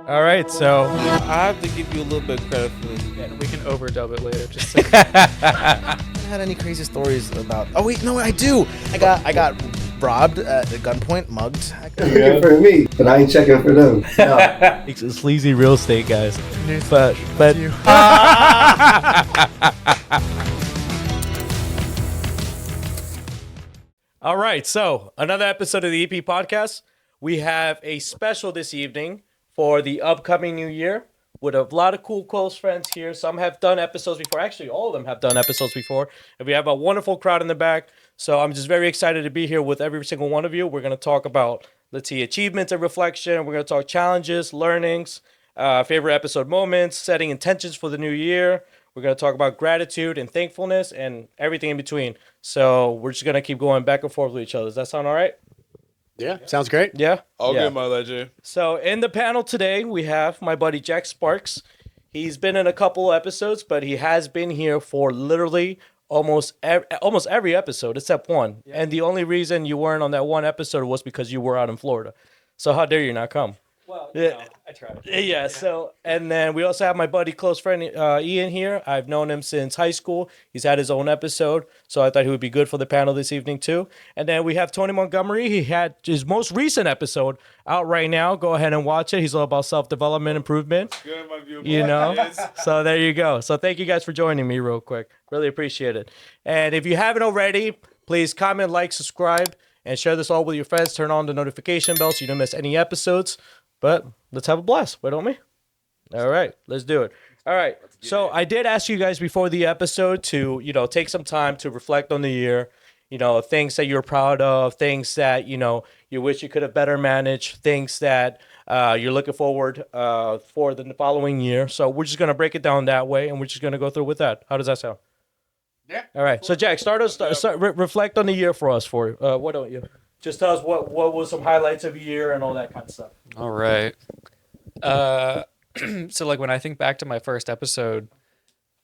All right, so I have to give you a little bit of credit for this. Yeah, we can overdub it later. Just I haven't had any crazy stories about. Oh wait, no, I do. I got robbed at gunpoint, mugged. Checking for me, but I ain't checking for them. No. sleazy real estate guys, but all right. So another episode of the EP podcast. We have a special this evening for the upcoming new year with a lot of cool close friends here. Some have done episodes before. Actually, all of them have done episodes before. And we have a wonderful crowd in the back. So I'm just very excited to be here with every single one of you. We're going to talk about, let's see, achievements and reflection. We're going to talk challenges, learnings, favorite episode moments, setting intentions for the new year. We're going to talk about gratitude and thankfulness and everything in between. So we're just going to keep going back and forth with each other. Does that sound all right? yeah, sounds great. Yeah? All Yeah. good, my legend. So in the panel today, we have my buddy Jack Sparks. He's been in a couple episodes, but he has been here for literally almost every episode except one. Yeah. And the only reason you weren't on that one episode was because you were out in Florida. So how dare you not come? Well, I tried. Yeah. So, and then we also have my buddy, close friend Ian here. I've known him since high school. He's had his own episode, so I thought he would be good for the panel this evening too. And then we have Tony Montgomery. He had his most recent episode out right now. Go ahead and watch it. He's all about self-development, improvement. Good, my beautiful. You know, so there you go. So thank you guys for joining me real quick. Really appreciate it. And if you haven't already, please comment, like, subscribe, and share this all with your friends. Turn on the notification bell so you don't miss any episodes. But let's have a blast, why don't we? All right, let's do it. All right, so I did ask you guys before the episode to, take some time to reflect on the year, things that you're proud of, things that, you wish you could have better managed, things that you're looking forward for the following year. So we're just going to break it down that way, and we're just going to go through with that. How does that sound? Yeah. All right, so Jack, reflect on the year for us. Why don't you? Just tell us what was some highlights of the year and all that kind of stuff. All right. So like when I think back to my first episode,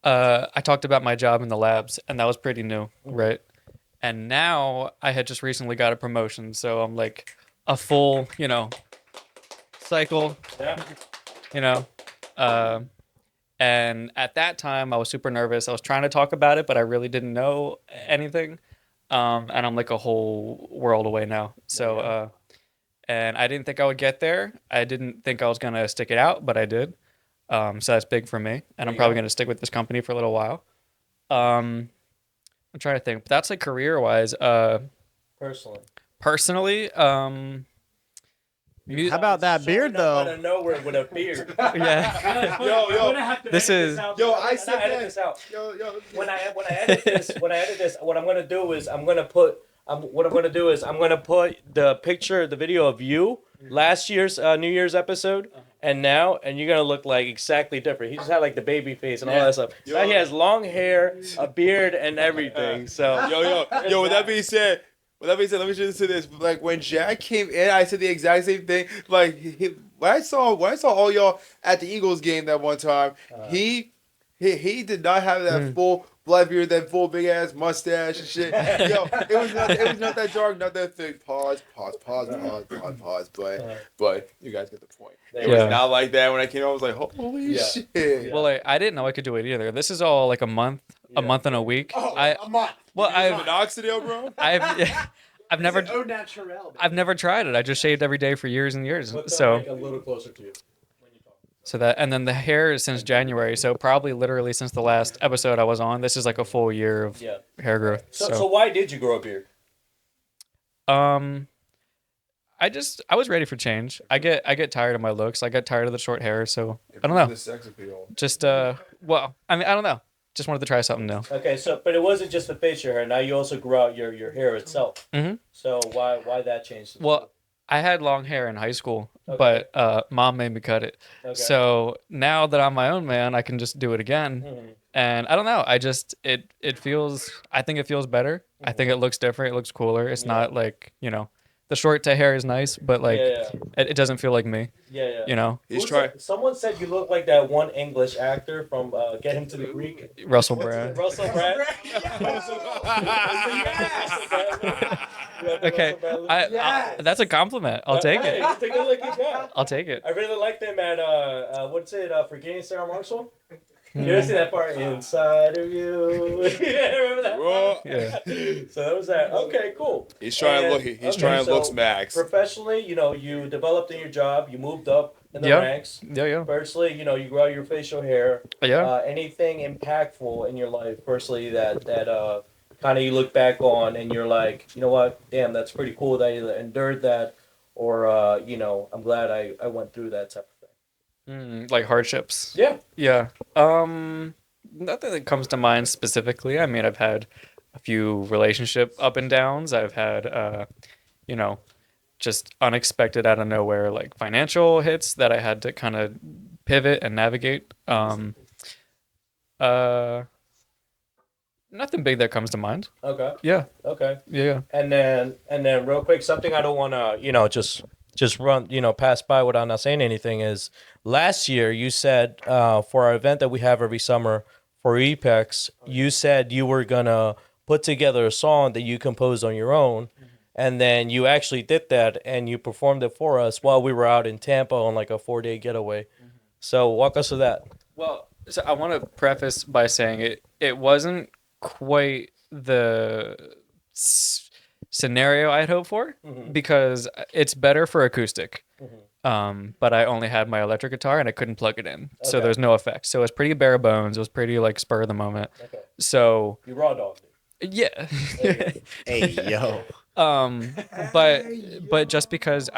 I talked about my job in the labs, and that was pretty new, right? And now I had just recently got a promotion, so I'm like a full, cycle, Yeah. And at that time I was super nervous. I was trying to talk about it, but I really didn't know anything. And I'm like a whole world away now. So, and I didn't think I would get there. I didn't think I was going to stick it out, but I did. So that's big for me. And I'm probably going to stick with this company for a little while. I'm trying to think, but that's like career wise. Personally, How about that beard though? Out of nowhere with a beard. yeah. This is- I said that. This out. Yo. When I edit this, what I'm gonna do is I'm gonna put the picture, the video of you last year's New Year's epised, and now, and you're gonna look like exactly different. He just had like the baby face and all that stuff. Now he has long hair, a beard, and everything. So Yo. With that being said, let me just say this. Like when Jack came in, I said the exact same thing. Like when I saw all y'all at the Eagles game that one time, he did not have that full black beard, that full big ass mustache and shit. Yo, it was not that dark, not that thick. Pause. But you guys get the point. It was not like that when I came. I was like, holy shit. Yeah. Well, I didn't know I could do it either. This is all like a month and a week. A month. Well, Minoxidil, bro. I've never tried it. I just shaved every day for years and years. So a little closer to you. so that, and then the hair is since January. So probably literally since the last episode I was on, this is like a full year of hair growth. So why did you grow a beard? I was ready for change. I get tired of my looks. I get tired of the short hair. So I don't know. The sex appeal. Just well, I mean, I don't know. Just wanted to try something new. Okay, so but it wasn't just the facial hair. Now you also grew out your hair itself. Mm-hmm. So why that changed? Well, I had long hair in high school, Okay. but mom made me cut it. Okay. So now that I'm my own man, I can just do it again. Mhm. And I don't know. I just it feels. I think it feels better. I think it looks different. It looks cooler. It's not like the short to hair is nice, but like it doesn't feel like me. Yeah. He's trying. Someone said you look like that one English actor from Get Him to the Greek. Russell Brand. Russell Brand. Okay, that's a compliment. I'll take Hey, it. take a look at that. I'll take it. I really like them at what's it? Forgetting Sarah Marshall. You ever see that part? Inside of you. Yeah, remember that? Well, Yeah. So that was that. Okay, cool. he's trying to look. And- He's trying to so look smacks. Professionally, you developed in your job. You moved up in the Yeah. ranks. Yeah. Personally, you grow your facial hair. Yeah. Anything impactful in your life personally that kind of you look back on and you're like, you know what? Damn, that's pretty cool that you endured that, or I'm glad I went through that type of thing. Like hardships. Yeah. Yeah. Nothing that comes to mind specifically. I mean, I've had a few relationship up and downs. I've had, just unexpected out of nowhere, like financial hits that I had to kind of pivot and navigate. Nothing big that comes to mind. Okay. Yeah. Okay. Yeah. And then real quick, something I don't want to just run pass by without not saying anything is last year you said for our event that we have every summer for EPEX, you said you were gonna put together a song that you composed on your own, and then you actually did that and you performed it for us while we were out in Tampa on like a 4-day getaway. So walk us through that. Well, so I want to preface by saying it wasn't quite the scenario I'd hoped for because it's better for acoustic. But I only had my electric guitar and I couldn't plug it in, so Okay. there's no effects. So it was pretty bare bones. It was pretty like spur of the moment. Okay. So You raw dogged it. yeah. Hey, yo. But just because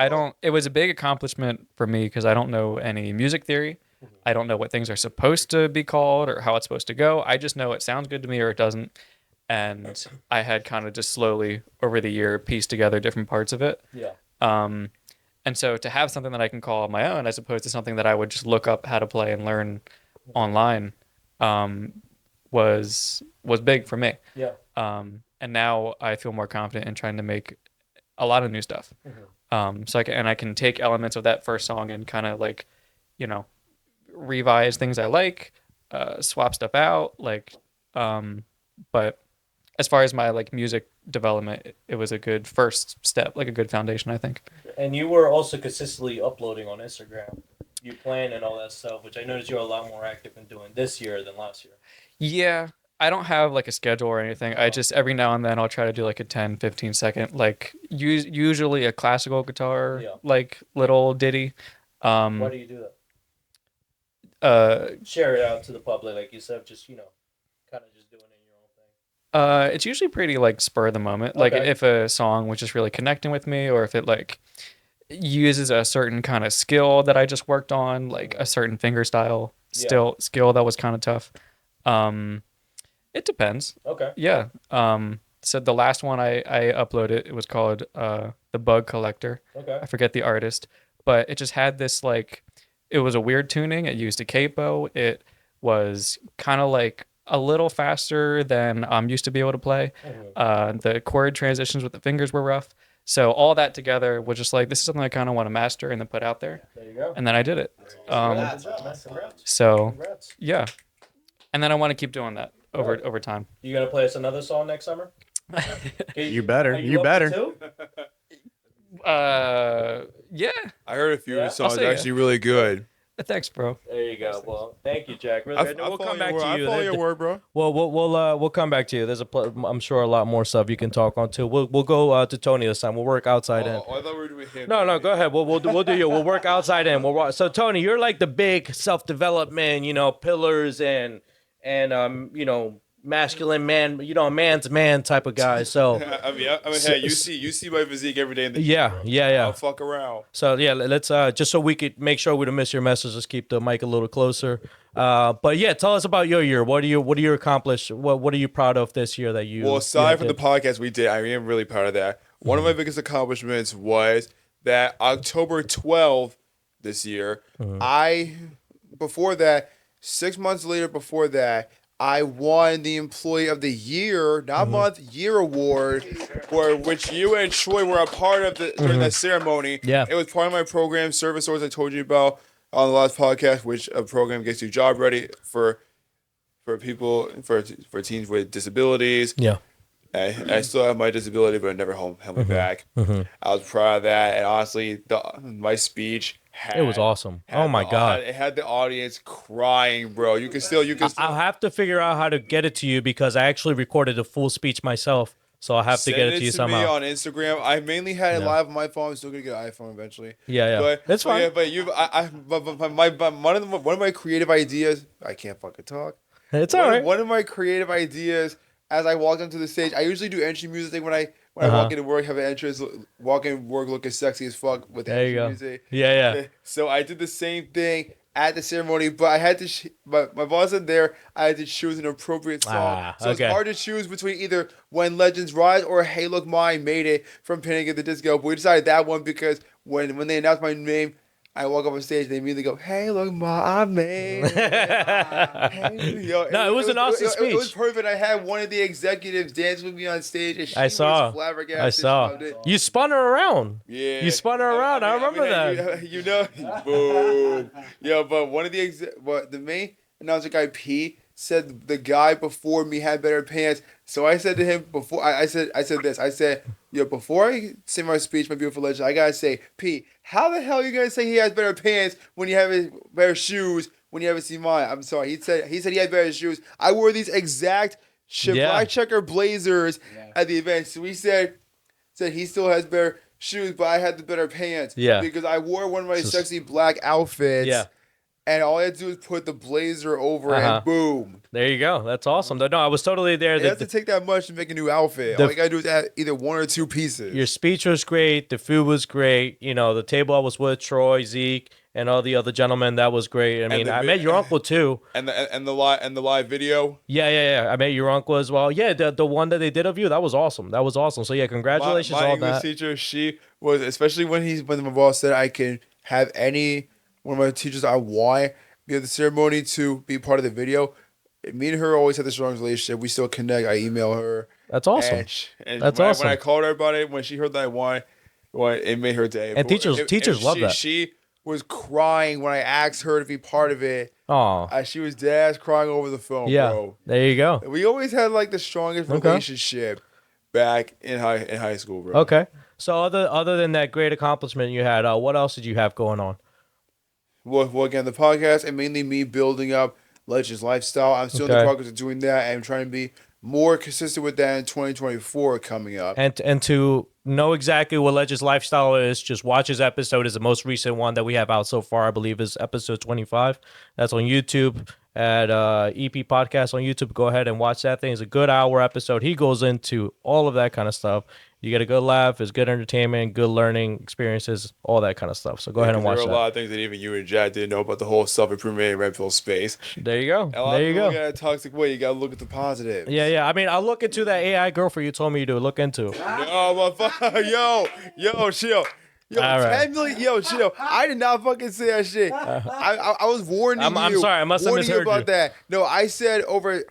it was a big accomplishment for me because I don't know any music theory. I don't know what things are supposed to be called or how it's supposed to go. I just know it sounds good to me or it doesn't. And I had kind of just slowly over the year pieced together different parts of it. Yeah. And so to have something that I can call my own as opposed to something that I would just look up how to play and learn online was big for me. Yeah. And now I feel more confident in trying to make a lot of new stuff. So I can take elements of that first song and kind of like, revise things I like, swap stuff out, but as far as my like music development, it was a good first step, like a good foundation, I think. And you were also consistently uploading on Instagram. You plan and all that stuff, which I noticed you're a lot more active in doing this year than last year. Yeah, I don't have like a schedule or anything. I just every now and then I'll try to do like a 10-15 second, like usually a classical guitar, like little ditty. Why do you do that? Share it out to the public, like you said, just kind of just doing it in your own thing. It's usually pretty like spur of the moment. Like Okay. if a song was just really connecting with me, or if it like uses a certain kind of skill that I just worked on, like a certain finger style skill that was kind of tough. It depends. Okay. Yeah. So the last one I uploaded, it was called The Bug Collector. Okay. I forget the artist, but it just had this like, it was a weird tuning. It used a capo. It was kind of like a little faster than I'm used to be able to play. The chord transitions with the fingers were rough. So all that together was just like, this is something I kind of want to master and then put out there. There you go. And then I did it. Congrats. So Congrats. yeah. And then I want to keep doing that over time. You gonna play us another song next summer? You better. Are You up better. to two? Yeah. I heard a few Yeah? of the songs I'll say are yeah. actually really good. Thanks, bro. There you go. Well, thank you, Jack. Really, I we'll follow come back your word. to you. I follow your word, bro. Well, we'll come back to you. There's I'm sure a lot more stuff you can talk on too. We'll go to Tony this time. We'll work outside in. I thought we were doing him. No, go ahead. We'll do you. We'll work outside in. So Tony, you're like the big self-development, pillars and masculine man, man's man type of guy. So I mean, hey, you see my physique every day in the yeah. I'll fuck around. So yeah, let's just so we could make sure we don't miss your message. Just keep the mic a little closer. But yeah, tell us about your year. What do you accomplish? What are you proud of this year that you? Well, aside from the podcast we did, I am really proud of that. One of my biggest accomplishments was that October 12th this year, before that, 6 months later before that, I won the Employee of the Year, not month, year award, for which you and Troy were a part of during that ceremony. Yeah. It was part of my program, Service Awards, I told you about on the last podcast, which a program gets you job ready for people, for teens with disabilities. Yeah. I still have my disability, but it never held me back. I was proud of that, and honestly, my speech It was awesome. Oh my God. it had the audience crying, bro. You can still. I'll have to figure out how to get it to you because I actually recorded a full speech myself. So I'll have to get it to you somehow. Send it to me on Instagram. I mainly had it live on my phone. I'm still gonna get an iPhone eventually. Yeah. But That's fine. Yeah, but one of my creative ideas. I can't fucking talk. It's all right. One of my creative ideas as I walk onto the stage. I usually do entry music when I walk into work, have an entrance, walk in work looking sexy as fuck with the entry music. Yeah. So I did the same thing at the ceremony, but I had to. But my boss said there I had to choose an appropriate song. So it's hard to choose between either "When Legends Rise" or "Hey Look Mine Made It" from Panic at the Disco. But we decided that one because when they announced my name, I walk up on stage, they immediately go, "Hey look, Ma, I made it." No, it was an awesome speech. It was perfect. I had one of the executives dance with me on stage, and she was flabbergasted. I saw. She loved it. You spun her around. Yeah. You spun her around. I remember that. You know, boom. Yo, but one of the main announcer guy, P, said the guy before me had better pants. So I said to him before I said this. I said, yo, before I say my speech, my beautiful legend, I gotta say, P, how the hell are you gonna say he has better pants when you have better shoes when you haven't seen mine? I'm sorry. He said he had better shoes. I wore these exact black checker blazers at the event. So he said he still has better shoes, but I had the better pants. Yeah. Because I wore one of my sexy black outfits. Yeah. And all I had to do is put the blazer over and boom. There you go. That's awesome. No, I was totally there. It doesn't take that much to make a new outfit. All you gotta do is add either one or two pieces. Your speech was great. The food was great. You know, the table I was with, Troy, Zeke, and all the other gentlemen. That was great. I mean, I met your uncle too. And the live video. Yeah. I met your uncle as well. Yeah, the one that they did of you, that was awesome. So yeah, congratulations my on English that. teacher, she was, especially when my boss said I can have one of my teachers I want be at the ceremony to be part of the video. Me and her always had the strongest relationship. We still connect. I email her. That's awesome. And That's when awesome. When I called her about it, when she heard that I won, it made her day. And teachers love that. She was crying when I asked her to be part of it. Oh, she was dead crying over the phone, bro. There you go. We always had like the strongest relationship back in high school, bro. Okay. So other than that great accomplishment you had, what else did you have going on? Well, again, the podcast and mainly me building up Legends Lifestyle. I'm still in the progress of doing that, and I'm trying to be more consistent with that in 2024 coming up. And to know exactly what Legends Lifestyle is, just watch his episode. Is the most recent one that we have out so far, I believe, is episode 25. That's on YouTube at EP.26 on YouTube. Go ahead and watch that thing. It's a good hour episode. He goes into all of that kind of stuff. You get a good laugh, it's good entertainment, good learning experiences, all that kind of stuff. So go ahead and watch that. There are a lot of things that even you and Jack didn't know about the whole self-improvement and red pill space. There you go. There you go. Look at a toxic way. You got to look at the positive. Yeah. I mean, I'll look into that AI girlfriend you told me to look into. Yo, motherfucker. Yo, chill. Yo, 10 million. Yo, chill. I did not fucking say that shit. I was warning you. I'm sorry. I must have misheard about you. that. No, I said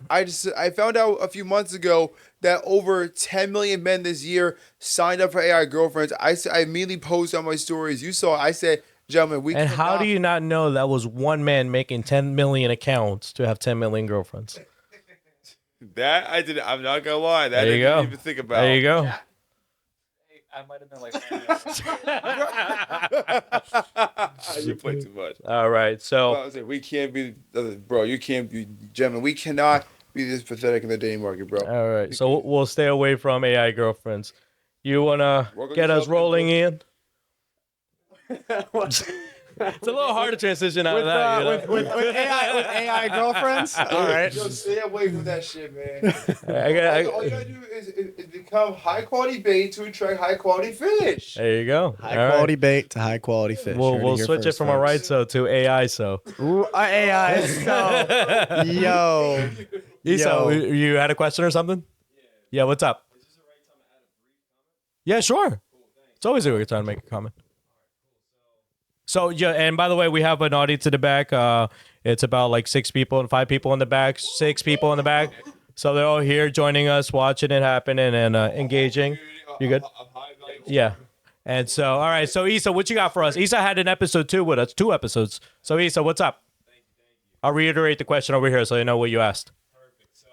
I found out a few months ago that over 10 million men this year signed up for AI girlfriends. I immediately posted on my stories. You saw it. I said, gentlemen, And how do you not know that was one man making 10 million accounts to have 10 million girlfriends? That I did. I'm not gonna lie. That there you I didn't go. even think about. There you go. I might have been like, you play too much. All right, so we can't be, bro. You can't be, gentlemen. We cannot be this pathetic in the dating market, bro. all right, so we'll stay away from AI girlfriends. You wanna get us rolling in? It's a little hard to transition out of that. You know? with AI girlfriends. All right. Yo, stay away from that shit, man. All you gotta do is become high quality bait to attract high quality fish. There you go. High quality bait to high quality fish. We'll switch it from a right so to AI so. Ooh, AI so. Yo. So you had a question or something? Yeah. What's up? Is this the right time to add a brief comment? Yeah, sure. It's always a good time to make a comment. So yeah, and by the way, we have an audience in the back. It's about like 6 people and 5 people in the back, 6 people in the back. So they're all here joining us, watching it happen and engaging. You good? Yeah. And so, all right. So Issa, what you got for us? Issa had an episode 2 with us, 2 episodes. So Issa, what's up? Thank you. I'll reiterate the question over here so you know what you asked. Perfect. So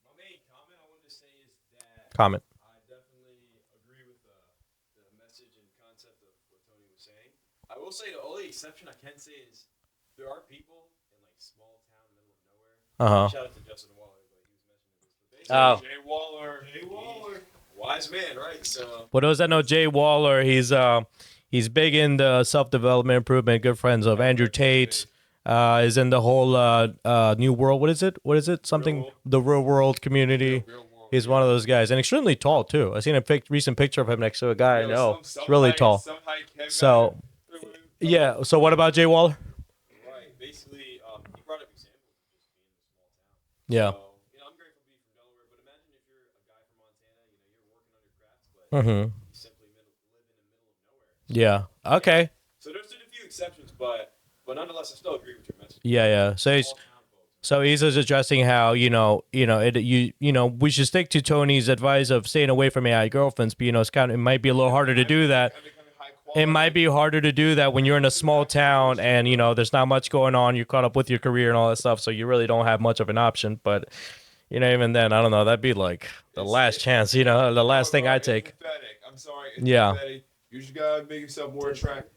my main comment I wanted to say is comment. I definitely agree with the message and concept of what Tony was saying. I will say the only exception I can say is there are people in like small town, middle of nowhere. Shout out to Justin Waller, but he was mentioning this. But basically, Jay Waller, wise man, right? So. For those that know Jay Waller, he's big in the self-development improvement. Good friends of Andrew Tate. Is in the whole new world. What is it? Something the real world community. He's one of those guys, and extremely tall too. I seen a recent picture of him next to a guy I know. It's really tall. So, yeah. So what about Jay Waller? Right. Basically, he brought up examples of just being in a small town. Yeah. So, I'm grateful to be from Delaware, but imagine if you're a guy from Montana. You're working on your craft, but you simply live in the middle of nowhere. Yeah. Okay. So there's a few exceptions, but nonetheless, I still agree with your message. Yeah. So he's just addressing how we should stick to Tony's advice of staying away from AI girlfriends, but it might be a little harder to do that. It might be harder to do that when you're in a small town and there's not much going on. You're caught up with your career and all that stuff, so you really don't have much of an option. But even then, I don't know. That'd be like the last chance. The last thing I take. I'm sorry. Yeah. You just gotta make yourself more attractive.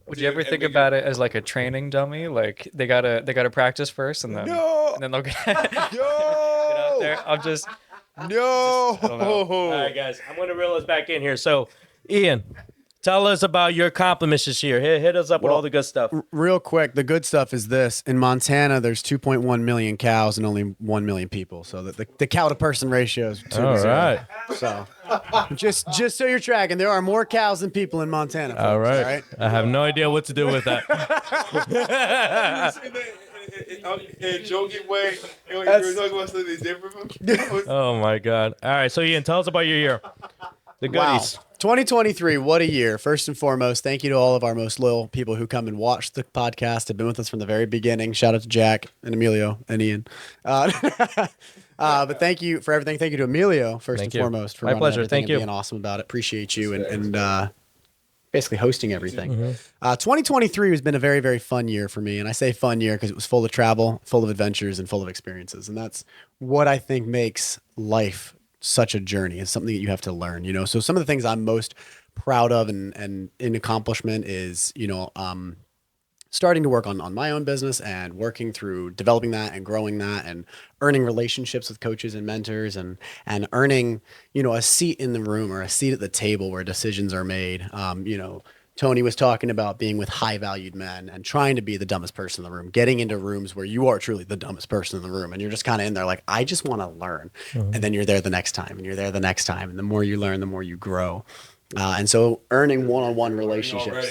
Would you ever think about it as like a training dummy? Like they gotta practice first, and then they'll get out there. I don't know. All right, guys, I'm gonna reel us back in here. So, Ian, tell us about your accomplishments this year. Hit us up with all the good stuff. Real quick, the good stuff is this. In Montana, there's 2.1 million cows and only 1 million people. So the cow to person ratio is 2 to 0. Right. So just so you're tracking, there are more cows than people in Montana. Folks, All right. I have no idea what to do with that. In a joking way, you were talking about something different. Oh my God. All right. So Ian, tell us about your year. The goodies. Wow. 2023, what a year. First and foremost, thank you to all of our most loyal people who come and watch the podcast, have been with us from the very beginning. Shout out to Jack and Emilio and Ian. But thank you for everything. Thank you to Emilio, first and foremost, for my running pleasure. everything Thank and you. being awesome about it. Appreciate you and basically hosting everything. 2023 has been a very, very fun year for me. And I say fun year because it was full of travel, full of adventures, and full of experiences. And that's what I think makes life such a journey. It's something that you have to learn, So some of the things I'm most proud of and in accomplishment is, starting to work on my own business and working through developing that and growing that and earning relationships with coaches and mentors and earning, a seat in the room or a seat at the table where decisions are made. Tony was talking about being with high valued men and trying to be the dumbest person in the room, getting into rooms where you are truly the dumbest person in the room. And you're just kind of in there like, I just want to learn. And then you're there the next time and you're there the next time. And the more you learn, the more you grow. And so earning one-on-one relationships.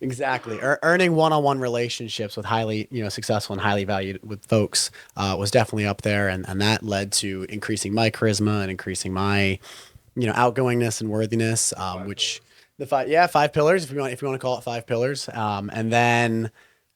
Exactly. Earning one-on-one relationships with highly, successful and highly valued with folks was definitely up there. And that led to increasing my charisma and increasing my, outgoingness and worthiness, which... The 5 pillars, if you want to call it 5 pillars. And then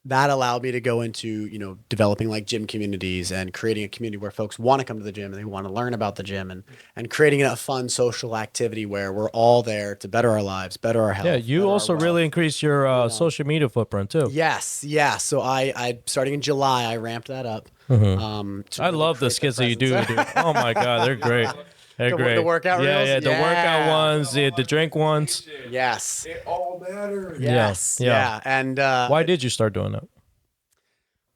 that allowed me to go into, developing like gym communities and creating a community where folks want to come to the gym and they want to learn about the gym and creating a fun social activity where we're all there to better our lives, better our health. Yeah, you also really increased your social media footprint too. Yes. Yeah. So I starting in July, I ramped that up. I love the skits that you do, dude. Oh my God, they're great. They're great. The workout reels? Yeah, the workout ones, the drink ones. Yes. It all matters. Yes. Yeah. And why did you start doing that?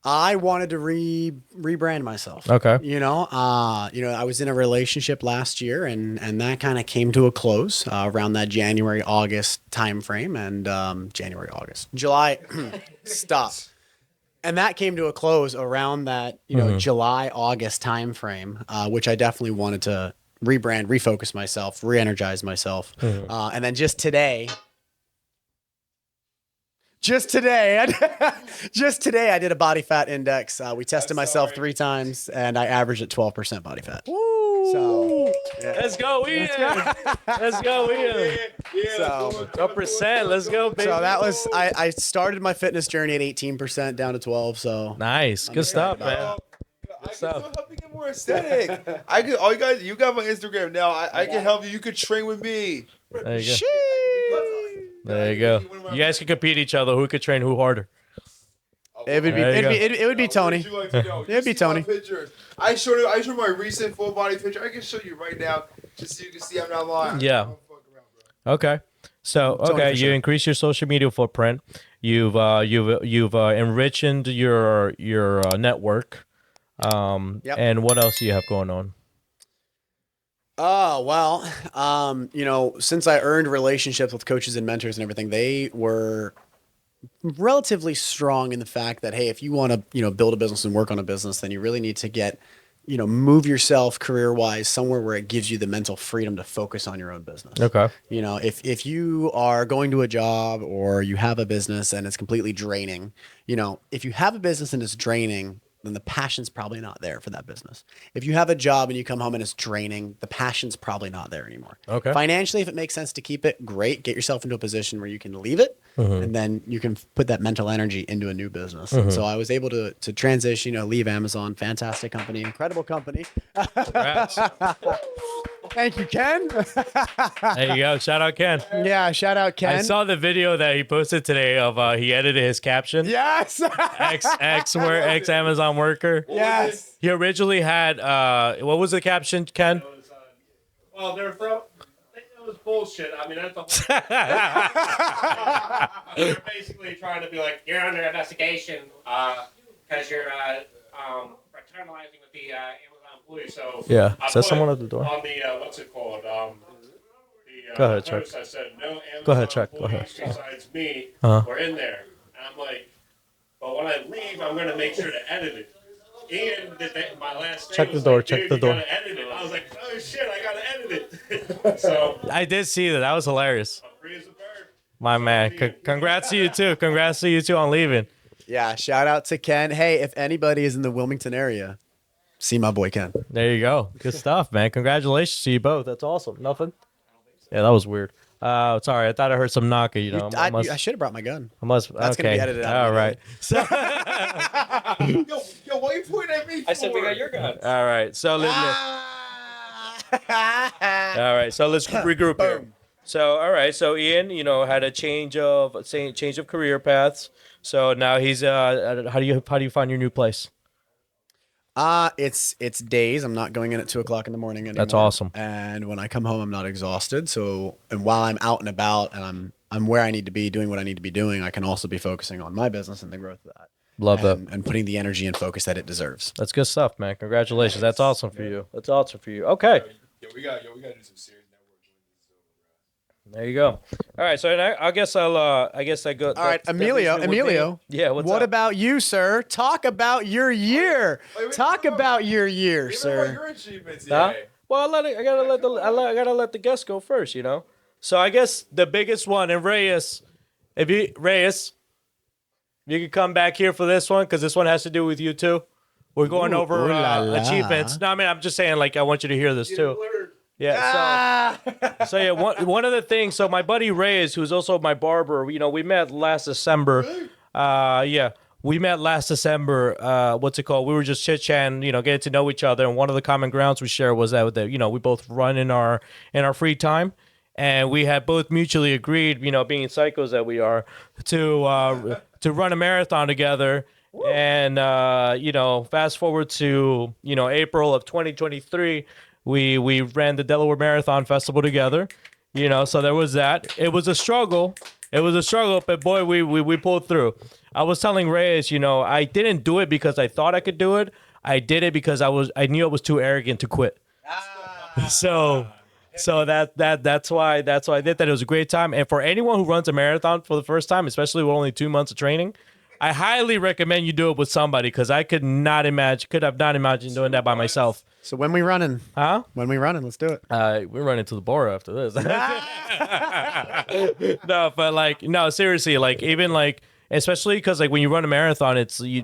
I wanted to rebrand myself. Okay. I was in a relationship last year and that kind of came to a close around that January, August timeframe and July, stop. And that came to a close around that, July, August timeframe, which I definitely wanted to rebrand, refocus myself, re-energize myself. And then just today, I did a body fat index. We tested myself 3 times and I averaged at 12% body fat. Woo! So, Let's go, Ian. Let's go, Ian. So, 12%. Let's go, baby. so that was, I started my fitness journey at 18% down to 12. So Nice. Good stuff, man. I can still help you get more aesthetic. You got my Instagram now. I can help you. You could train with me. There you go. There you go. You guys can compete each other. Who could train who harder? It would be. There you It would be Tony. Would you like to know? It'd be See my Tony. pictures. I showed my recent full body picture. I can show you right now, just so you can see I'm not lying. Yeah. I don't fuck around, bro. Okay. So Tony okay, for you sure. increase your social media footprint. You've enriched your network. Yep. And what else do you have going on? Oh, well, since I earned relationships with coaches and mentors and everything, they were relatively strong in the fact that, hey, if you want to, build a business and work on a business, then you really need to get, move yourself career-wise somewhere where it gives you the mental freedom to focus on your own business. Okay. If you are going to a job or you have a business and it's completely draining, if you have a business and it's draining, then the passion's probably not there for that business. If you have a job and you come home and it's draining, the passion's probably not there anymore. Okay. Financially, if it makes sense to keep it, great. Get yourself into a position where you can leave it, and then you can put that mental energy into a new business. And so I was able to transition, leave Amazon. Fantastic company, incredible company. Congrats. Thank you, Ken. There you go. Shout out Ken. Yeah, shout out Ken. I saw the video that he posted today of he edited his caption. Yes. Ex Amazon worker. Yes. He originally had what was the caption, Ken? Well, they're from. It was bullshit. I mean, that's the whole. They're basically trying to be like, you're under investigation because you're fraternalizing with the Amazon employees. So Yeah. I Is that put someone at the door? On the what's it called? The Go ahead, Chuck. post, I said no Amazon Go ahead, Chuck. Go employees ahead. besides me Uh-huh. were in there, and I'm like, but when I leave, I'm gonna make sure to edit it. Ian did that, my last name Check the was door, like, check "Dude, the you door." gotta edit it. I was like, oh shit, I gotta edit it. So I did see that. That was hilarious. I'm free as a bird. My man. Congrats to you too. Congrats to you too on leaving. Yeah, shout out to Ken. Hey, if anybody is in the Wilmington area, see my boy Ken. There you go. Good stuff, man. Congratulations to you both. That's awesome. Nothing? Yeah, that was weird. Sorry, I thought I heard some knocker. I should have brought my gun. That's That's gonna be edited out. All right. So, Yo, why you pointing at me? I said we got your guns. all right. So let's regroup here. So all right. So Ian, had a change of career paths. So now he's how do you find your new place? It's days. I'm not going in at 2:00 in the morning anymore. That's awesome. And when I come home, I'm not exhausted. So, and while I'm out and about and I'm where I need to be doing what I need to be doing, I can also be focusing on my business and the growth of that. Love that. And putting the energy and focus that it deserves. That's good stuff, man. Congratulations. That's awesome for you. That's awesome for you. Okay. Yo, we gotta do some serious networking. There you go. All right. So I guess I go. All right, Emilio. Yeah. What's What up? about you, sir? Talk about your year. Wait, Talk about your year, Remember sir. your achievements, Huh? yeah. Well, I gotta let the guests go first. So I guess the biggest one, and Reyes, if you could come back here for this one because this one has to do with you too. We're going over ooh la la. achievements. No, I mean I'm just saying like I want you to hear this too. Yeah. So yeah, one of the things. So my buddy Reyes, who's also my barber, we met last December. We met last December. What's it called? We were just chit chatting, getting to know each other. And one of the common grounds we share was that we both run in our free time, and we had both mutually agreed, being psychos that we are, to run a marathon together. And fast forward to April of 2023, we ran the Delaware Marathon Festival together. So there was that. It was a struggle. But boy, we pulled through. I was telling Reyes, I didn't do it because I thought I could do it. I did it because I knew I was too arrogant to quit. So that's why I did that. It was a great time. And for anyone who runs a marathon for the first time, especially with only 2 months of training, I highly recommend you do it with somebody because I could have not imagined doing that by myself. So when we running? Huh? When we running? Let's do it. We're running to the bar after this. No, but no, seriously, even especially because when you run a marathon,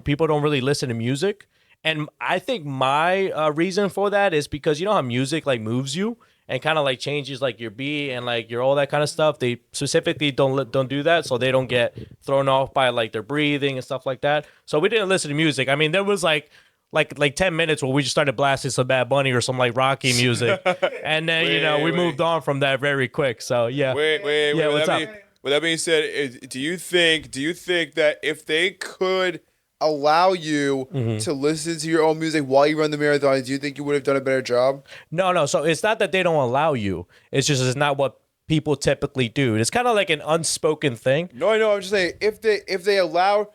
people don't really listen to music, and I think my reason for that is because how music moves you and kind of changes your beat and your all that kind of stuff. They specifically don't do that, so they don't get thrown off by their breathing and stuff like that. So we didn't listen to music. I mean, there was like 10 minutes where we just started blasting some Bad Bunny or some Rocky music, and then we moved on from that very quick. So yeah. Wait. Yeah, what's up? With that being said, do you think that if they could allow you to listen to your own music while you run the marathon, do you think you would have done a better job? No. So it's not that they don't allow you. It's just it's not what people typically do. It's kind of like an unspoken thing. No, I know. I'm just saying if they allow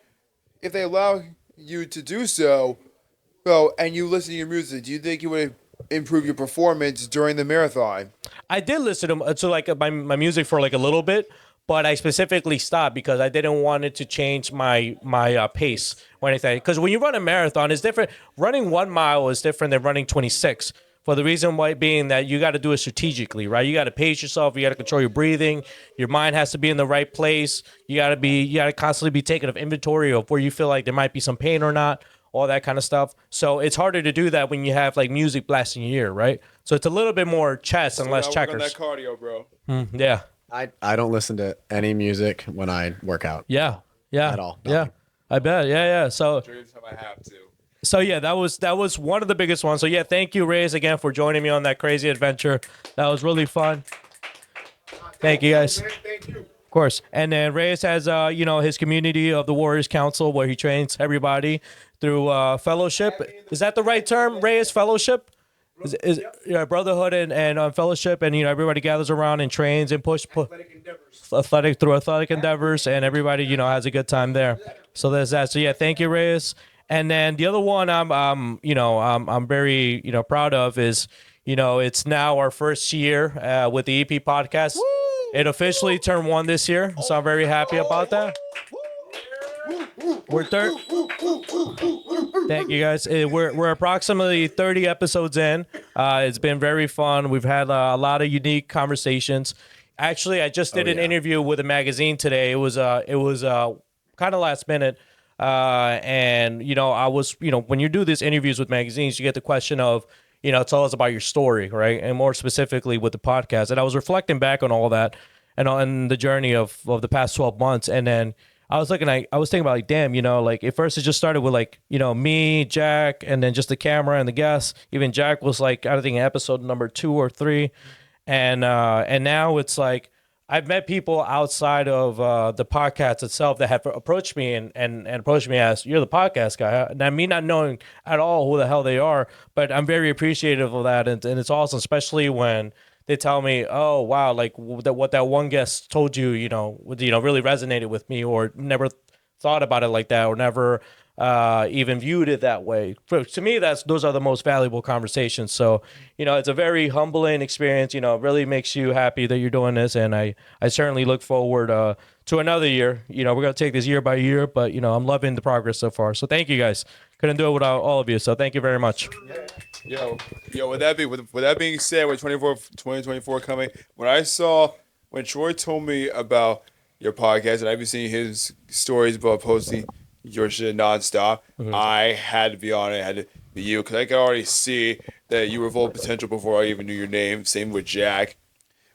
you to do so, and you listen to your music, do you think you would improve your performance during the marathon? I did listen to like my music for like a little bit, but I specifically stopped because I didn't want it to change my pace or anything. Because when you run a marathon, it's different. Running 1 mile is different than running 26. For the reason why being that you got to do it strategically, right? You got to pace yourself. You got to control your breathing. Your mind has to be in the right place. You got to constantly be taking an inventory of where you feel like there might be some pain or not, all that kind of stuff. So it's harder to do that when you have like music blasting in your ear, right? So it's a little bit more chess and less checkers. That cardio, bro. Yeah. I don't listen to any music when I work out. Yeah. At all. Yeah. I bet. Yeah. So. During the time I have to. So yeah, that was one of the biggest ones. So yeah, thank you, Reyes, again for joining me on that crazy adventure. That was really fun. Thank you, guys. Thank you. Of course. And then Reyes has his community of the Warriors Council where he trains everybody through fellowship. Is that the right term, Reyes? Fellowship? Is brotherhood and fellowship, and everybody gathers around and trains and push athletic endeavors, and everybody has a good time there. So there's that. So yeah, thank you, Reyes. And then the other one I'm very proud of is it's now our first year with the EP podcast. It officially turned 1 this year, so I'm very happy about that. We're third. Thank you, guys. We're approximately 30 episodes in. It's been very fun. We've had a lot of unique conversations. Actually, I just did an interview with a magazine today. It was kind of last minute. And I was when you do these interviews with magazines, you get the question of tell us about your story, right? And more specifically with the podcast. And I was reflecting back on all that and on the journey of the past 12 months. And then I was thinking about like, damn, at first it just started with me, Jack, and then just the camera and the guests. Even Jack was like, I think episode number 2 or 3. And now it's like, I've met people outside of the podcast itself that have approached me and approached me as, you're the podcast guy. And me not knowing at all who the hell they are, but I'm very appreciative of that. And it's awesome, especially when they tell me, oh, wow, like what that one guest told you, really resonated with me, or never thought about it like that, or never even viewed it that way. To me, those are the most valuable conversations. So, it's a very humbling experience. It really makes you happy that you're doing this, and I certainly look forward to another year. We're gonna take this year by year, but I'm loving the progress so far. So thank you, guys. Couldn't do it without all of you. So thank you very much. Yo, with that being said, with 2024 coming, when Troy told me about your podcast, and I've been seeing his stories about posting your shit nonstop, I had to be on it. I had to be you, because I could already see that you were full of potential before I even knew your name. Same with Jack,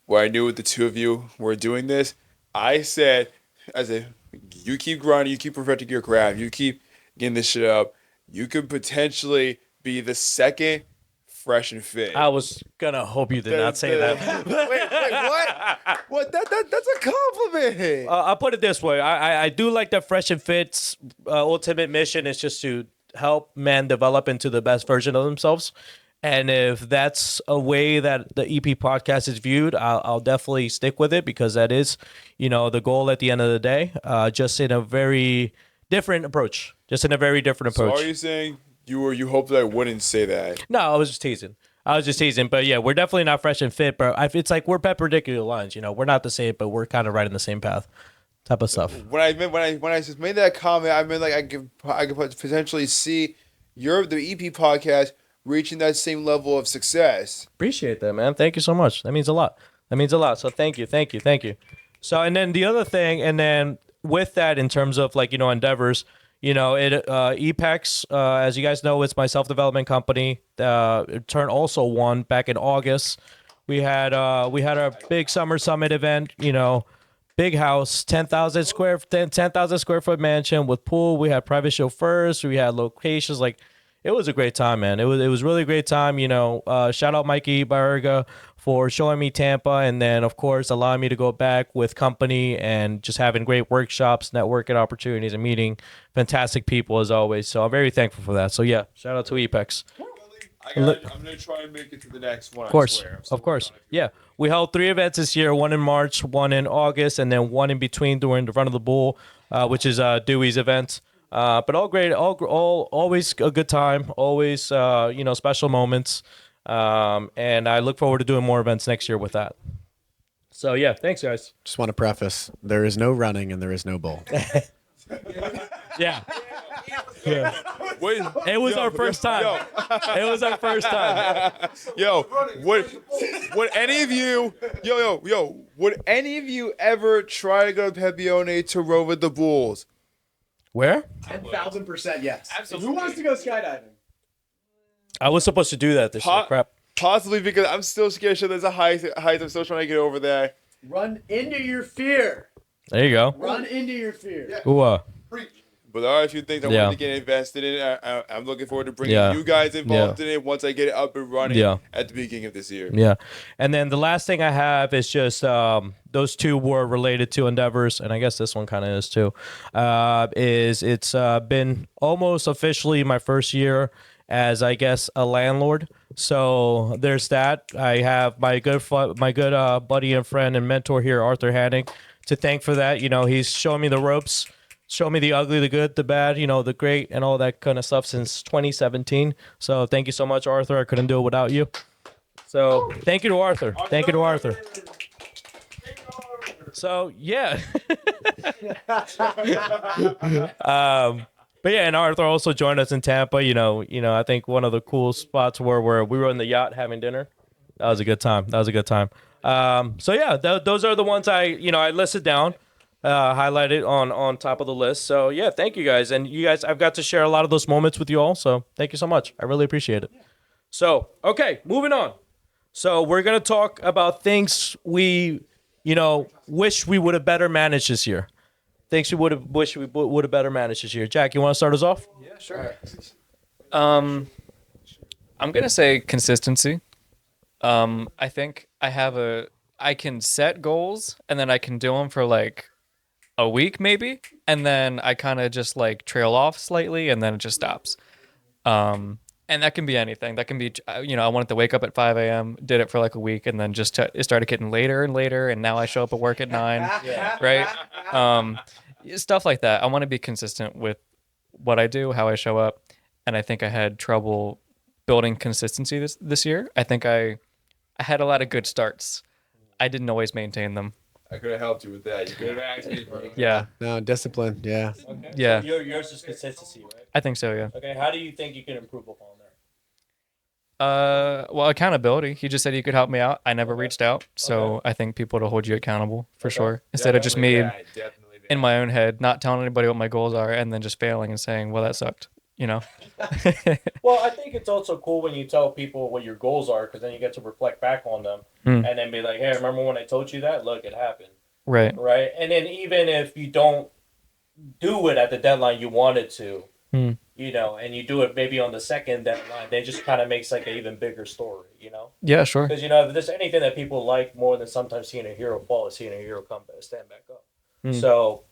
where I knew the two of you were doing this. I said, you keep grinding, you keep perfecting your craft, you keep getting this shit up. You could potentially be the second Fresh and Fit. I was gonna hope you did not say that. Wait, what? What? That's a compliment. I'll put it this way. I do like that Fresh and Fit's ultimate mission is just to help men develop into the best version of themselves. And if that's a way that the EP podcast is viewed, I'll definitely stick with it, because that is, the goal at the end of the day. Just in a very different approach. So are you saying you hoped that I wouldn't say that? No, I was just teasing. But yeah, we're definitely not Fresh and Fit. But it's like we're perpendicular lines. We're not the same, but we're kind of right in the same path, type of stuff. When I just made that comment, I meant like I could potentially see the EP podcast reaching that same level of success. Appreciate that, man. Thank you so much. That means a lot. So thank you. So, and then the other thing, and then with that, in terms of endeavors. EPEX, as you guys know, it's my self-development company. It turned also 1 back in August. We had our big summer summit event, big house, 10,000 square foot mansion with pool. We had private chauffeurs. We had locations it was a great time, man. It was really a great time. Shout out Mikey Barriga for showing me Tampa, and then of course allowing me to go back with company and just having great workshops, networking opportunities, and meeting fantastic people as always. So I'm very thankful for that. So yeah, shout out to EPEX. I'm gonna try and make it to the next one. Of course, yeah. We held 3 events this year: one in March, one in August, and then one in between during the Run of the Bull, which is Dewey's event. But all great, all always a good time, always special moments, and I look forward to doing more events next year with that. So yeah, thanks guys. Just want to preface: there is no running and there is no bull. Yeah. It was our first time. It was our first time. Would any of you, would any of you ever try to go to Pepione to row with the bulls? Where? 10,000% yes. Absolutely. Who wants to go skydiving? I was supposed to do that this year. Crap. Possibly because I'm still scared. So there's a height. I'm still trying to get over there. Run into your fear. There you go. Run into your fear. Ooh, But there are a few things I Yeah. want to get invested in. I'm looking forward to bringing Yeah. you guys involved in it once I get it up and running Yeah. at the beginning of this year. Yeah. And then the last thing I have is just those two were related to endeavors, and I guess this one kind of is too. It's been almost officially my first year as, I guess, a landlord. So there's that. I have my good buddy and friend and mentor here, Arthur Hanning, to thank for that. He's showing me the ropes, showing me the ugly, the good, the bad, the great, and all that kind of stuff since 2017. So thank you so much, Arthur. I couldn't do it without you. So thank you to Arthur. Thank you to Arthur. So yeah. But yeah, and Arthur also joined us in Tampa. I think one of the cool spots where we were in the yacht having dinner. That was a good time. So yeah, those are the ones I listed down, highlighted on top of the list. So yeah, thank you guys. And you guys, I've got to share a lot of those moments with you all. So thank you so much. I really appreciate it. So, okay, moving on. So we're going to talk about things we, wish we would have better managed this year. Things we wish we would have better managed this year. Jack, you want to start us off? Yeah, sure. I'm gonna say consistency. I think I can set goals and then I can do them for like a week maybe, and then I kind of just like trail off slightly, and then it just stops. And that can be anything. That can be, I wanted to wake up at 5 a.m., did it for like a week, and then just it started getting later and later, and now I show up at work at 9, right? Stuff like that. I want to be consistent with what I do, how I show up, and I think I had trouble building consistency this year. I think I had a lot of good starts. I didn't always maintain them. I could have helped you with that. You could have actually. Yeah. No, discipline. Yeah. Okay. Yeah. So yours is consistency, right? I think so, yeah. Okay. How do you think you can improve upon that? Well, accountability. He just said he could help me out. I never reached out, so I think people to hold you accountable for sure. Instead of just me in my own head, not telling anybody what my goals are, and then just failing and saying, "Well, that sucked," Well, I think it's also cool when you tell people what your goals are, because then you get to reflect back on them and then be like, "Hey, remember when I told you that? Look, it happened." Right. Right. And then even if you don't do it at the deadline you wanted to, and you do it maybe on the second deadline, then it just kind of makes like an even bigger story, Yeah, sure. Because, if there's anything that people like more than sometimes seeing a hero fall is seeing a hero come back, stand back up. So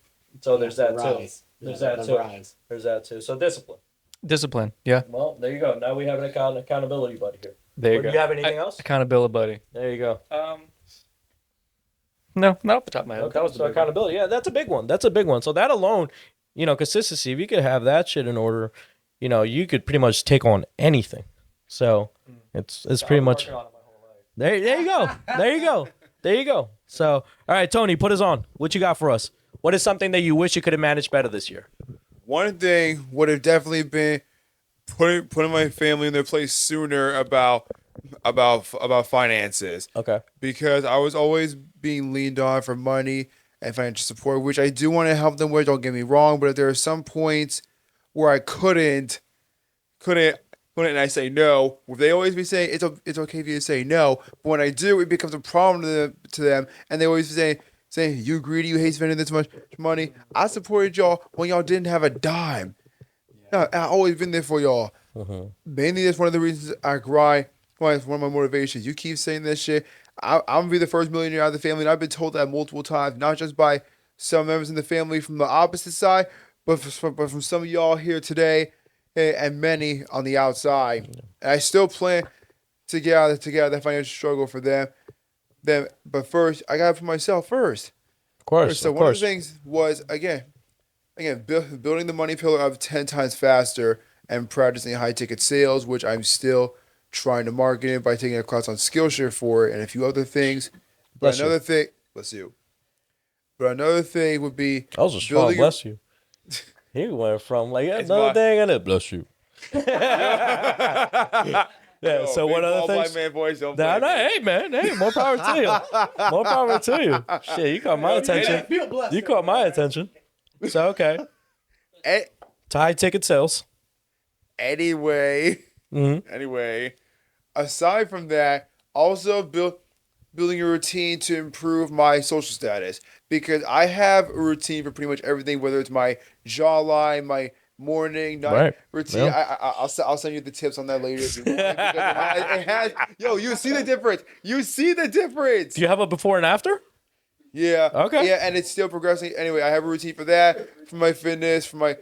there's that too. There's that too. So Discipline. Yeah. Well, there you go. Now we have an accountability buddy here. There you go. Do you have anything else? Accountability buddy. There you go. No, not off the top of my head. Okay, That was the so big one. accountability. Yeah, that's a big one. So that alone, consistency, if you could have that shit in order, you could pretty much take on anything. So it's pretty much there you go. There you go. So, all right, Tony, put us on. What you got for us? What is something that you wish you could have managed better this year? One thing would have definitely been putting my family in their place sooner about finances. Okay. Because I was always being leaned on for money and financial support, which I do want to help them with. Don't get me wrong, but if there are some points where I couldn't, and I say no, they always be saying it's okay for you to say no, but when I do, it becomes a problem to them, and they always saying you greedy, you hate spending this much money. I supported y'all when y'all didn't have a dime. I always been there for y'all. Mainly that's one of the reasons I grind. Why it's one of my motivations. You keep saying this shit. I'm gonna be the first millionaire out of the family, and I've been told that multiple times, not just by some members in the family from the opposite side, but from some of y'all here today, and many on the outside. And I still plan to get out of that financial struggle for them. But first, I gotta put myself first. Of course. So one of the things was again, building the money pillar up 10 times faster and practicing high ticket sales, which I'm still trying to market it by taking a class on Skillshare for it and a few other things. But another thing, bless you. But another thing would be That was a strong bless you. He went from like another thing and it bless you. Yeah. So what other things? Man voice, don't Nah, hey man, hey, more power to you. More power to you. Shit, you caught my attention. You caught my attention. So okay. To high ticket sales. Anyway, aside from that, also building a routine to improve my social status, because I have a routine for pretty much everything, whether it's my jawline, my morning, night routine. Yeah. I'll send you the tips on that later if you want. It has, you see the difference. You see the difference. Do you have a before and after? Yeah. Okay. Yeah, and it's still progressing. Anyway, I have a routine for that, for my fitness, for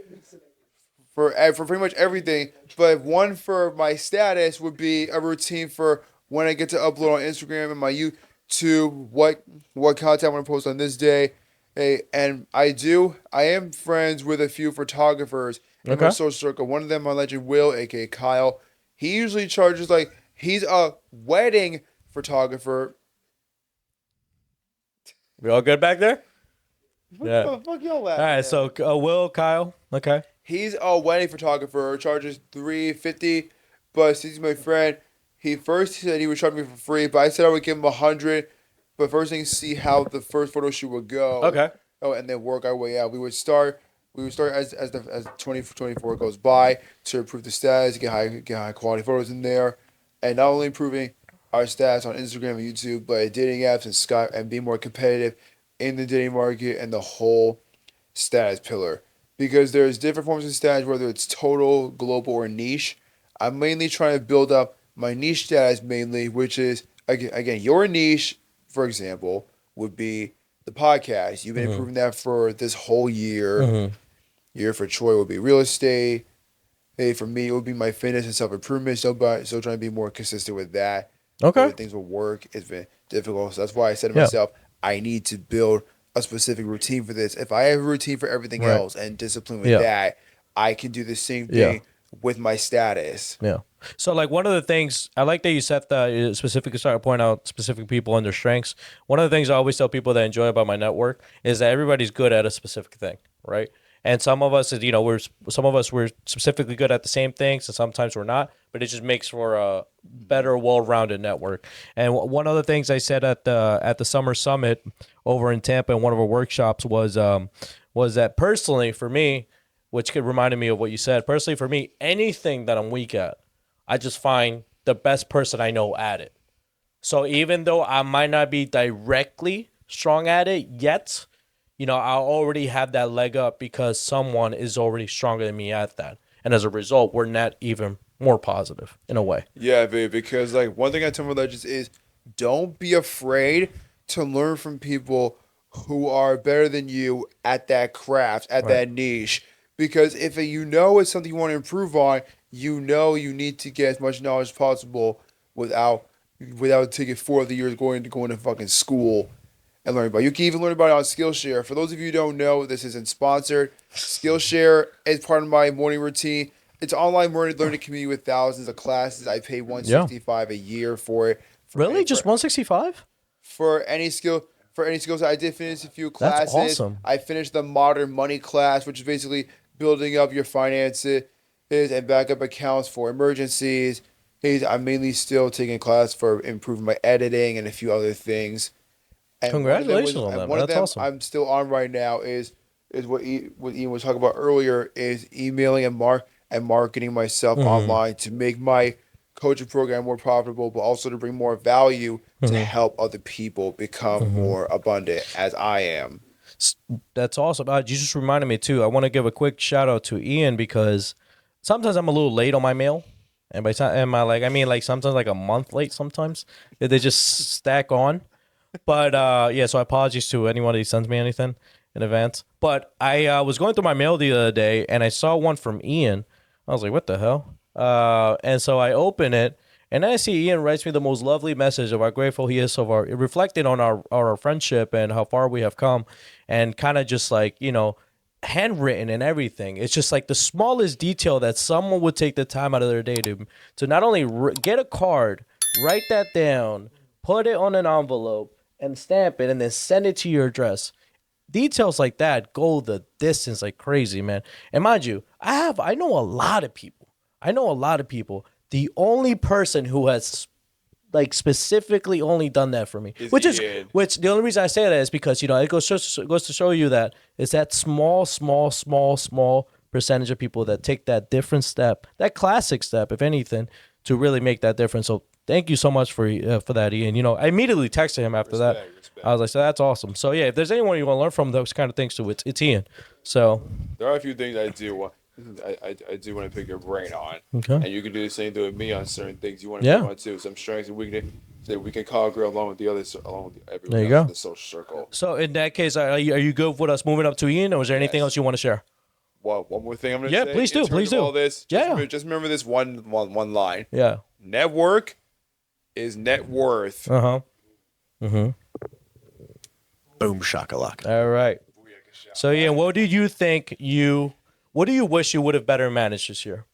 pretty much everything. But one for my status would be a routine for when I get to upload on Instagram and my YouTube, what content I want to post on this day. And I am friends with a few photographers in my social circle. One of them, my legend Will, aka Kyle. He usually charges he's a wedding photographer. We all good back there? Yeah. What the fuck y'all laughing All right, at? so Will, Kyle, okay. He's a wedding photographer, charges $350, but since he's my friend, he said he would charge me for free, but I said I would give him $100. But first thing, see how the first photo shoot would go. Okay. Oh, and then work our way out. We would start as 2024 goes by to improve the stats, get high quality photos in there, and not only improving our stats on Instagram and YouTube, but dating apps and Skype, and being more competitive in the dating market and the whole status pillar. Because there's different forms of status, whether it's total, global, or niche. I'm mainly trying to build up my niche status mainly, which is again your niche. For example, would be the podcast. You've been improving that for this whole year. Year for Troy would be real estate. Hey, for me, it would be my fitness and self-improvement. Still trying to be more consistent with that. Okay. Whether things will work. It's been difficult. So that's why I said to myself, I need to build a specific routine for this. If I have a routine for everything else and discipline with that, I can do the same thing with my status. Yeah. So like one of the things I like that you set the specifically started pointing out specific people and their strengths. One of the things I always tell people that I enjoy about my network is that everybody's good at a specific thing, right? And some of us, we're specifically good at the same things, and sometimes we're not. But it just makes for a better, well-rounded network. And one of the things I said at the Summer Summit over in Tampa in one of our workshops was that personally for me, which reminded me of what you said. Personally for me, anything that I'm weak at, I just find the best person I know at it. So even though I might not be directly strong at it yet, I already have that leg up because someone is already stronger than me at that. And as a result, we're net even more positive in a way. Yeah, babe, because one thing I tell my legends is don't be afraid to learn from people who are better than you at that craft, at that niche. Because if it's something you want to improve on, you need to get as much knowledge as possible without taking 4 of the years going to fucking school and learn about it. You can even learn about it on Skillshare. For those of you who don't know, this isn't sponsored. Skillshare is part of my morning routine. It's an online learning community with thousands of classes. I pay $165 a year for it. Really? Just $165? For any skill. I did finish a few classes. That's awesome. I finished the Modern Money class, which is basically building up your finances and backup accounts for emergencies. I'm mainly still taking a class for improving my editing and a few other things. And congratulations on that, man. That's awesome. I'm still on right now is what Ian was talking about earlier, is emailing and marketing myself online to make my coaching program more profitable, but also to bring more value to help other people become more abundant as I am. That's awesome. You just reminded me too. I want to give a quick shout out to Ian because sometimes I'm a little late on my mail. And by time, am I like, I mean, like sometimes like a month late sometimes. They just stack on. But yeah, so apologies to anyone who sends me anything in advance. But I was going through my mail the other day and I saw one from Ian. I was like, what the hell? And so I open it and then I see Ian writes me the most lovely message of how grateful he is of our, reflecting on our friendship and how far we have come, and kind of just like, you know, handwritten and everything. It's just like the smallest detail that someone would take the time out of their day to not only get a card, write that down, put it on an envelope and stamp it and then send it to your address. Details like that go the distance like crazy, man. And mind you, I know a lot of people. The only person who has like specifically only done that for me, which the only reason I say that is because, you know, it goes to show you that it's that small percentage of people that take that different step, that classic step, if anything, to really make that difference. So thank you so much for that, Ian. You know, I immediately texted him after that. I was like, so that's awesome. So yeah, if there's anyone you want to learn from those kind of things too, it's Ian. So there are a few things I do. I do want to pick your brain on. Okay. And you can do the same thing with me on certain things you want to pick on too. Some strengths and weaknesses that we can conquer along with the others, along with everyone else in the social circle. So in that case, are you good with us moving up to Ian, or is there anything else you want to share? Well, one more thing I'm going to say. Yeah, please do. Please do. All this, just remember this one line. Yeah. Network is net worth. Uh-huh. Mm-hmm. Boom shakalaka. All right. So Ian, what do you wish you would have better managed this year?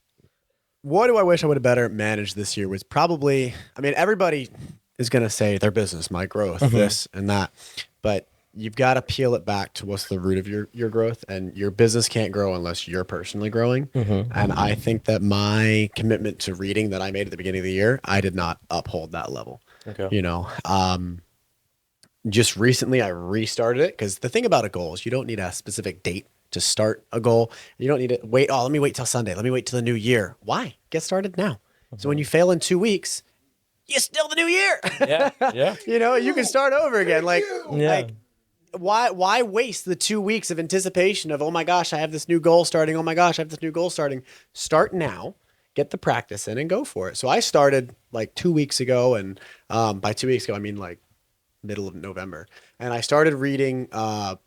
What do I wish I would have better managed this year was probably, I mean, everybody is going to say their business, my growth, this and that, but you've got to peel it back to what's the root of your growth, and your business can't grow unless you're personally growing. And I think that my commitment to reading that I made at the beginning of the year, I did not uphold that level. Okay. You know, just recently I restarted it, because the thing about a goal is you don't need a specific date to start a goal. You don't need to wait. Oh, let me wait till Sunday. Let me wait till the new year. Why? Get started now. So when you fail in 2 weeks, you're still the new year. Yeah. You know, you can start over again. Like why waste the 2 weeks of anticipation of, oh my gosh, I have this new goal starting. Oh my gosh, I have this new goal starting. Start now, get the practice in, and go for it. So I started like 2 weeks ago, and by 2 weeks ago, I mean like middle of November. And I started reading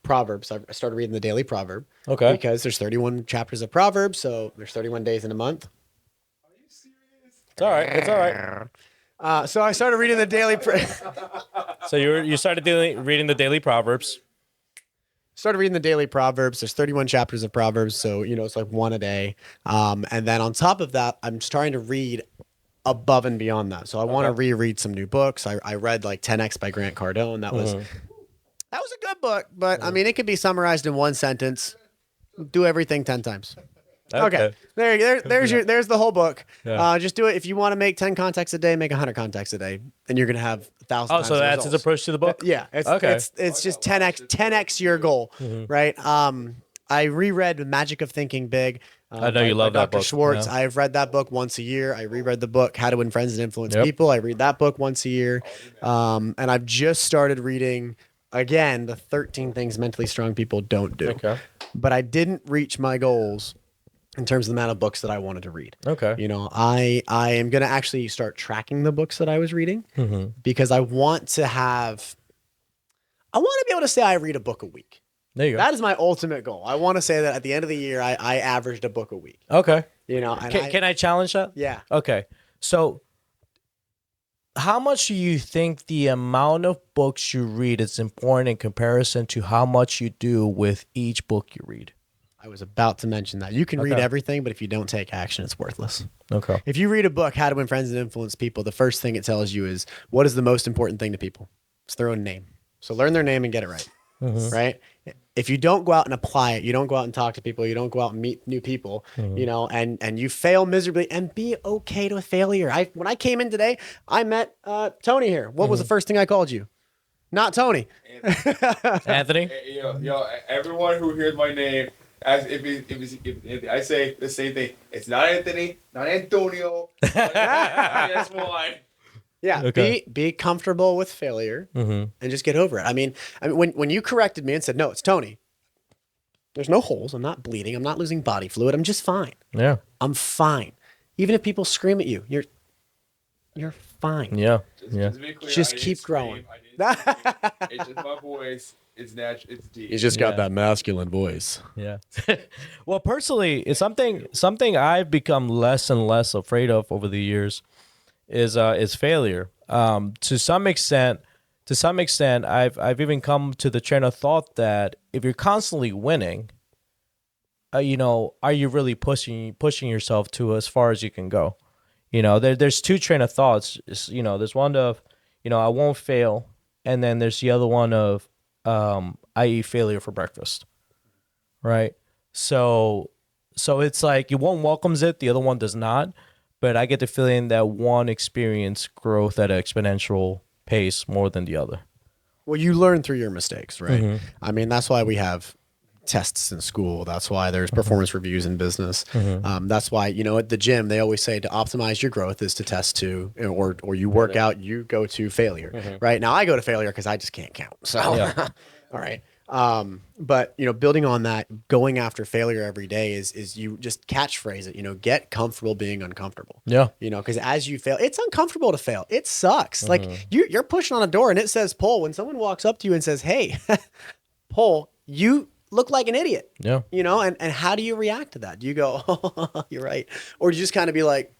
Proverbs. I started reading the daily proverb. Okay. Because there's 31 chapters of Proverbs, so there's 31 days in a month. Are you serious? It's all right. It's all right. So I started reading the daily So you started reading the daily Proverbs. Started reading the daily Proverbs. There's 31 chapters of Proverbs, so you know it's like one a day. And then on top of that, I'm trying to read above and beyond that. So I want to reread some new books. I read like 10X by Grant Cardone. That was a good book, but I mean, it could be summarized in one sentence. Do everything 10 times. Okay. There's the whole book. Yeah. Just do it. If you want to make 10 contacts a day, make 100 contacts a day, and you're going to have 1,000 times so that's his approach to the book? Yeah. It's just 10X your goal, right? I reread Magic of Thinking Big. I know you love that book. Dr. Schwartz. Yeah. I've read that book once a year. I reread the book How to Win Friends and Influence People. I read that book once a year. And I've just started reading, again, the 13 Things Mentally Strong People Don't Do. Okay. But I didn't reach my goals in terms of the amount of books that I wanted to read. Okay. You know, I am going to actually start tracking the books that I was reading because I want to be able to say I read a book a week. There you go. That is my ultimate goal. I want to say that at the end of the year, I averaged a book a week. Okay. You know, and can I challenge that? Yeah. Okay. So how much do you think the amount of books you read is important in comparison to how much you do with each book you read? I was about to mention that. You can read everything, but if you don't take action, it's worthless. Okay. If you read a book, How to Win Friends and Influence People, the first thing it tells you is what is the most important thing to people? It's their own name. So learn their name and get it right. Right? If you don't go out and apply it, you don't go out and talk to people, you don't go out and meet new people, you know, and you fail miserably, and be okay with failure. When I came in today, I met Tony here. What was the first thing I called you? Not Tony. Anthony? Yo, everyone who hears my name, if I say the same thing, it's not Anthony, not Antonio. That's why. Yeah, okay. Be comfortable with failure and just get over it. I mean, when you corrected me and said, no, it's Tony, there's no holes. I'm not bleeding. I'm not losing body fluid. I'm just fine. Yeah. I'm fine. Even if people scream at you, you're fine. Yeah. Just to be clear, Just I keep didn't growing. scream, I didn't scream. It's just my voice. It's natural. It's deep. He's just got that masculine voice. Yeah. Well, personally, it's something I've become less and less afraid of over the years is failure. To some extent, I've even come to the train of thought that if you're constantly winning, are you really pushing yourself to as far as you can go? There's two train of thoughts. There's one of, I won't fail, and then there's the other one of, I eat failure for breakfast, right? So it's like one welcomes it, the other one does not. But I get the feeling that one experience growth at an exponential pace more than the other. Well, you learn through your mistakes, right? Mm-hmm. I mean, that's why we have tests in school. That's why there's performance reviews in business. That's why, at the gym, they always say to optimize your growth is to test to, or you work out, you go to failure, right? Now I go to failure because I just can't count. So, all right. But building on that, going after failure every day is you just catchphrase it, get comfortable being uncomfortable. Yeah. Because as you fail, it's uncomfortable to fail. It sucks. Like you're pushing on a door and it says pull. When someone walks up to you and says, hey, pull, you look like an idiot. Yeah. And how do you react to that? Do you go, oh, you're right? Or do you just kind of be like,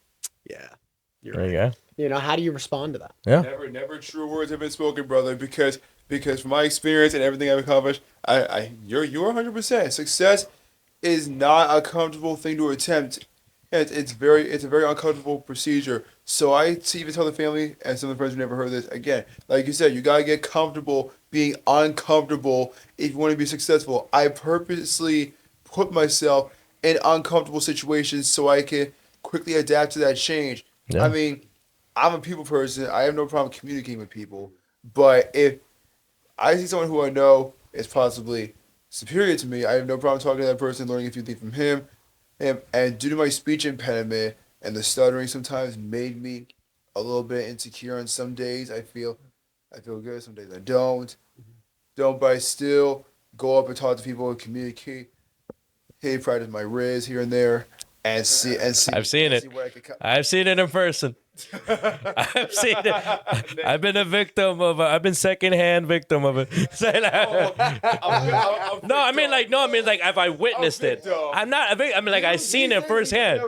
yeah, you're There right. you go. How do you respond to that? Yeah. Never true words have been spoken, brother, because from my experience and everything I've accomplished, you're 100%. Success is not a comfortable thing to attempt. It's a very uncomfortable procedure. So I even tell the family and some of the friends who never heard this, again, like you said, you gotta get comfortable being uncomfortable if you want to be successful. I purposely put myself in uncomfortable situations so I can quickly adapt to that change. Yeah. I mean, I'm a people person. I have no problem communicating with people. But if I see someone who I know is possibly superior to me, I have no problem talking to that person, learning a few things from him. And due to my speech impediment and the stuttering sometimes made me a little bit insecure on some days. I feel good, some days I don't. But I still go up and talk to people and communicate. Hey, practice my riz here and there and see. I've seen it. I've seen it in person. I've seen it. I've been a victim of. I've been secondhand victim of it. No, I mean like have I witnessed it? I'm not a victim. I mean like I've seen it firsthand.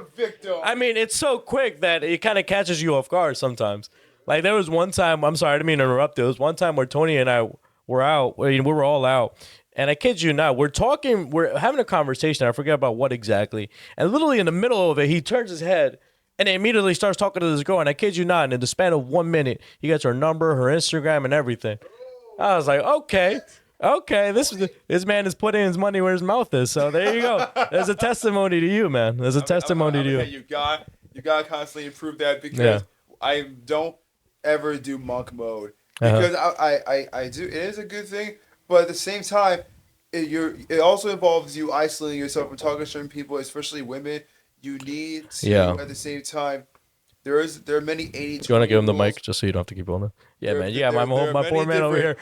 I mean it's so quick that it kind of catches you off guard sometimes. Like there was one time. I'm sorry, I didn't mean to interrupt. There was one time where Tony and I were out. We were all out. And I kid you not, we're having a conversation. I forget about what exactly. And literally in the middle of it, he turns his head and immediately starts talking to this girl. And I kid you not, in the span of 1 minute, he gets her number, her Instagram, and everything. I was like, okay, this man is putting his money where his mouth is. So there you go. There's a testimony to you, man. There's a testimony to you. You got to constantly improve that because I don't ever do monk mode because I do. It is a good thing. But at the same time, it also involves you isolating yourself from talking to certain people, especially women. You need to, at the same time, there are many 80-20 Do you want to give him the mic just so you don't have to keep on it? Yeah, man. Yeah, my poor man over here.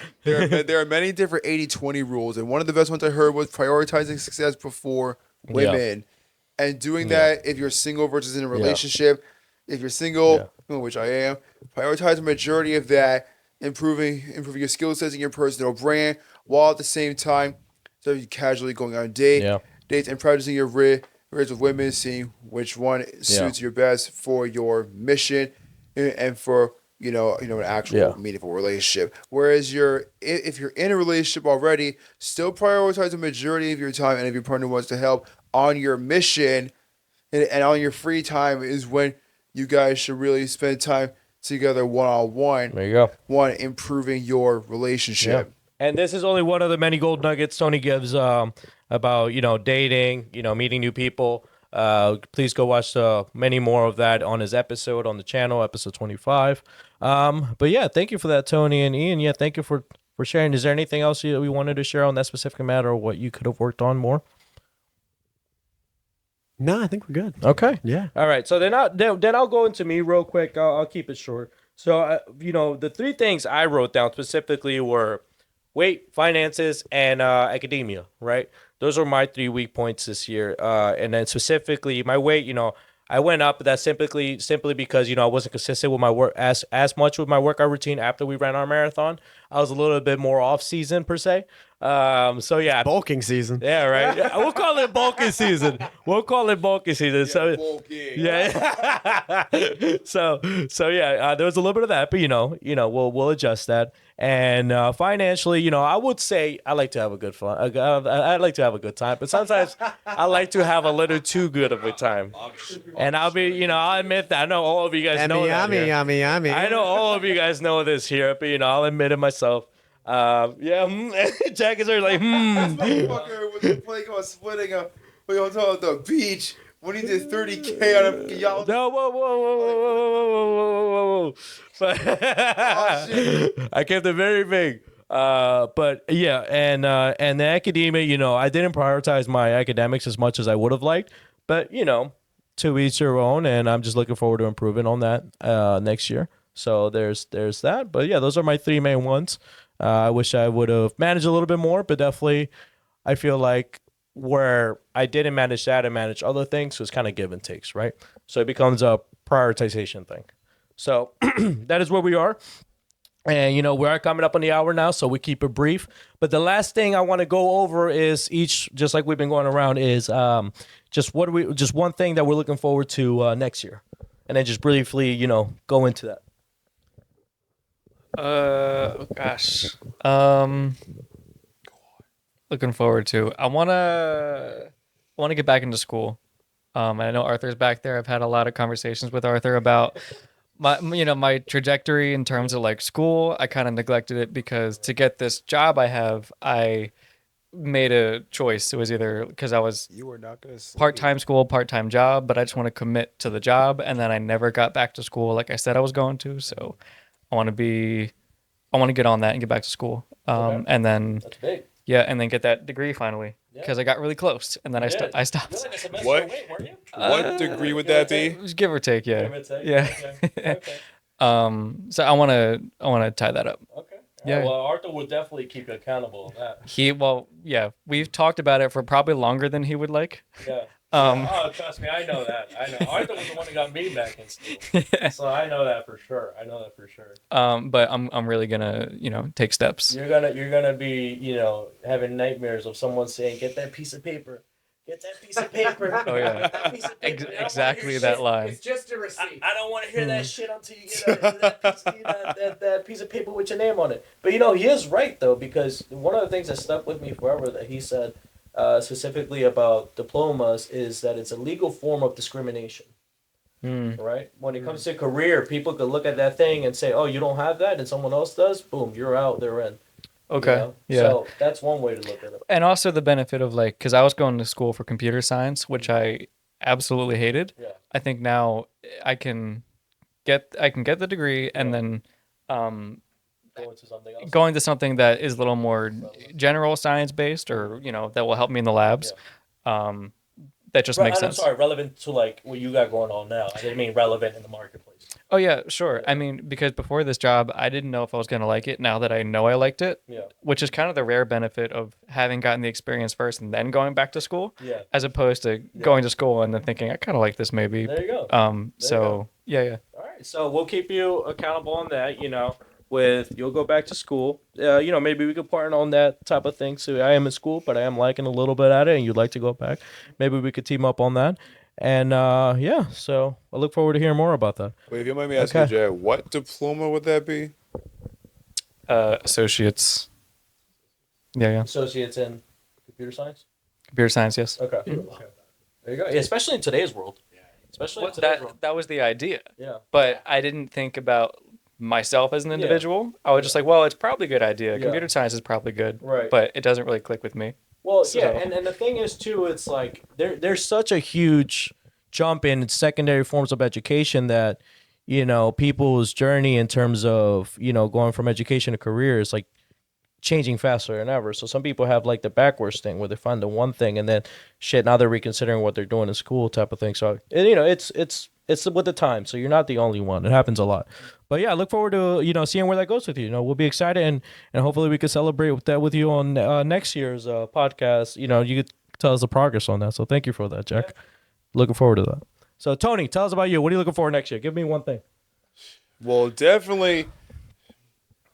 There are many different 80-20 rules, and one of the best ones I heard was prioritizing success before women. And doing that if you're single versus in a relationship. If you're single, which I am, prioritize the majority of that, improving your skill sets and your personal brand, while at the same time, so you casually going on dates and practicing your riz with women, seeing which one suits your best for your mission and for an actual meaningful relationship. Whereas if you're in a relationship already, still prioritize the majority of your time, and if your partner wants to help on your mission and on your free time is when you guys should really spend time together one-on-one. There you go. One, improving your relationship. Yeah. And this is only one of the many gold nuggets Tony gives about, dating, meeting new people. Please go watch many more of that on his episode on the channel, episode 25. But yeah, thank you for that, Tony and Ian. Yeah, thank you for sharing. Is there anything else we wanted to share on that specific matter or what you could have worked on more? No, I think we're good. Okay. Yeah. All right. So then I'll go into me real quick. I'll keep it short. So, the three things I wrote down specifically were weight, finances, and academia, right? Those are my 3 weak points this year. And then specifically my weight, I went up, but that's simply because, I wasn't consistent with my work as much with my workout routine after we ran our marathon. I was a little bit more off season per se. So yeah, Bulking season. yeah, right. Yeah, we'll call it bulking season. So bulky. yeah. so yeah, there was a little bit of that, but we'll adjust that. And financially, I would say I like to have a good fun. I like to have a good time, but sometimes I like to have a little too good of a time. And I'll admit that. I know all of you guys know that. Here. Yummy. I know all of you guys know this here, but I'll admit it myself. Jack is like, Motherfucker was playing on splitting we on top of the beach when he did 30K on a y'all. No, whoa. But shit. I kept it very big. But yeah, and the academia, I didn't prioritize my academics as much as I would have liked. But to each their own, and I'm just looking forward to improving on that next year. So there's that. But yeah, those are my 3 main ones. I wish I would have managed a little bit more, but definitely I feel like where I didn't manage that and manage other things was kind of give and takes, right? So it becomes a prioritization thing. So that is where we are. And, we are coming up on the hour now, so we keep it brief. But the last thing I want to go over is just like we've been going around, is just one thing that we're looking forward to next year. And then just briefly, go into that. Gosh. Looking forward to. I wanna get back into school. And I know Arthur's back there. I've had a lot of conversations with Arthur about my trajectory in terms of like school. I kind of neglected it because to get this job I have, I made a choice. It was either because I was part-time school, part-time job, but I just want to commit to the job, and then I never got back to school like I said I was going to. So I want to get on that and get back to school. And then That's big. yeah, and then get that degree finally because I got really close, and then I stopped. You're like a semester What? away, weren't you? What degree would that be? Give or take, yeah. Give or take? Yeah. Okay. So I want to tie that up. Okay. Yeah. Well, Arthur will definitely keep you accountable on that. We've talked about it for probably longer than he would like. Yeah. Oh, trust me, I know that. I know. Arthur was the one who got me back in school, so I know that for sure. But I'm really gonna take steps. You're gonna be having nightmares of someone saying, "Get that piece of paper. Get that piece of paper." Oh yeah, Get that piece of paper. I don't wanna exactly hear that shit. line. It's just a receipt. I don't want to hear that shit until you get that piece of paper with your name on it. But he is right though, because one of the things that stuck with me forever that he said, specifically about diplomas, is that it's a legal form of discrimination. Right? When it comes to career, people could look at that thing and say, "Oh, you don't have that," and someone else does. Boom, you're out. They're in. Okay. Yeah. So that's one way to look at it. And also the benefit of because I was going to school for computer science, which I absolutely hated. Yeah. I think now I can get the degree and then going to something that is a little more general science based, or that will help me in the labs. That just makes sense. I'm sorry, relevant to what you got going on now. I didn't mean relevant in the marketplace. Oh yeah, sure. I mean, because before this job, I didn't know if I was going to like it. Now that I know I liked it, which is kind of the rare benefit of having gotten the experience first and then going back to school, as opposed to going to school and then thinking I kind of like this maybe. There you go. Yeah. All right, so we'll keep you accountable on that. You'll go back to school. Maybe we could partner on that type of thing. So I am in school, but I am liking a little bit at it, and you'd like to go back. Maybe we could team up on that. And so I look forward to hearing more about that. Wait, if you mind me asking, Okay. Jay, what diploma would that be? Associates. Yeah. Associates in computer science. Computer science, yes. Okay. There you go. Yeah, especially in today's world. Especially in today's world. That was the idea. Yeah. But I didn't think about myself as an individual. I was just like, well, it's probably a good idea. Yeah. Computer science is probably good. Right. But it doesn't really click with me. Well, So- yeah, and the thing is too, it's like there's such a huge jump in secondary forms of education that people's journey in terms of going from education to career is changing faster than ever. So some people have the backwards thing where they find the one thing and then now they're reconsidering what they're doing in school type of thing. So it's it's with the time. So you're not the only one. It happens a lot. But yeah, I look forward to, seeing where that goes with you. We'll be excited, and hopefully we can celebrate with that with you on next year's podcast. You could tell us the progress on that. So thank you for that, Jack. Yeah. Looking forward to that. So Tony, tell us about you. What are you looking for next year? Give me one thing. Well, definitely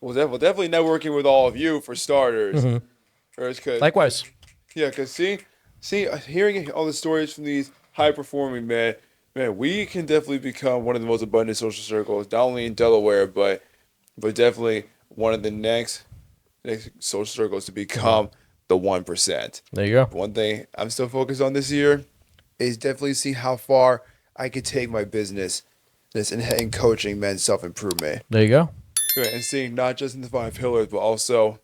networking with all of you for starters. Mm-hmm. First, Likewise. Yeah, because hearing all the stories from these high performing men, we can definitely become one of the most abundant social circles, not only in Delaware, but definitely one of the next social circles to become the 1%. There you go. One thing I'm still focused on this year is definitely see how far I could take my business in coaching men's self-improvement. There you go. And seeing not just in the 5 pillars, but also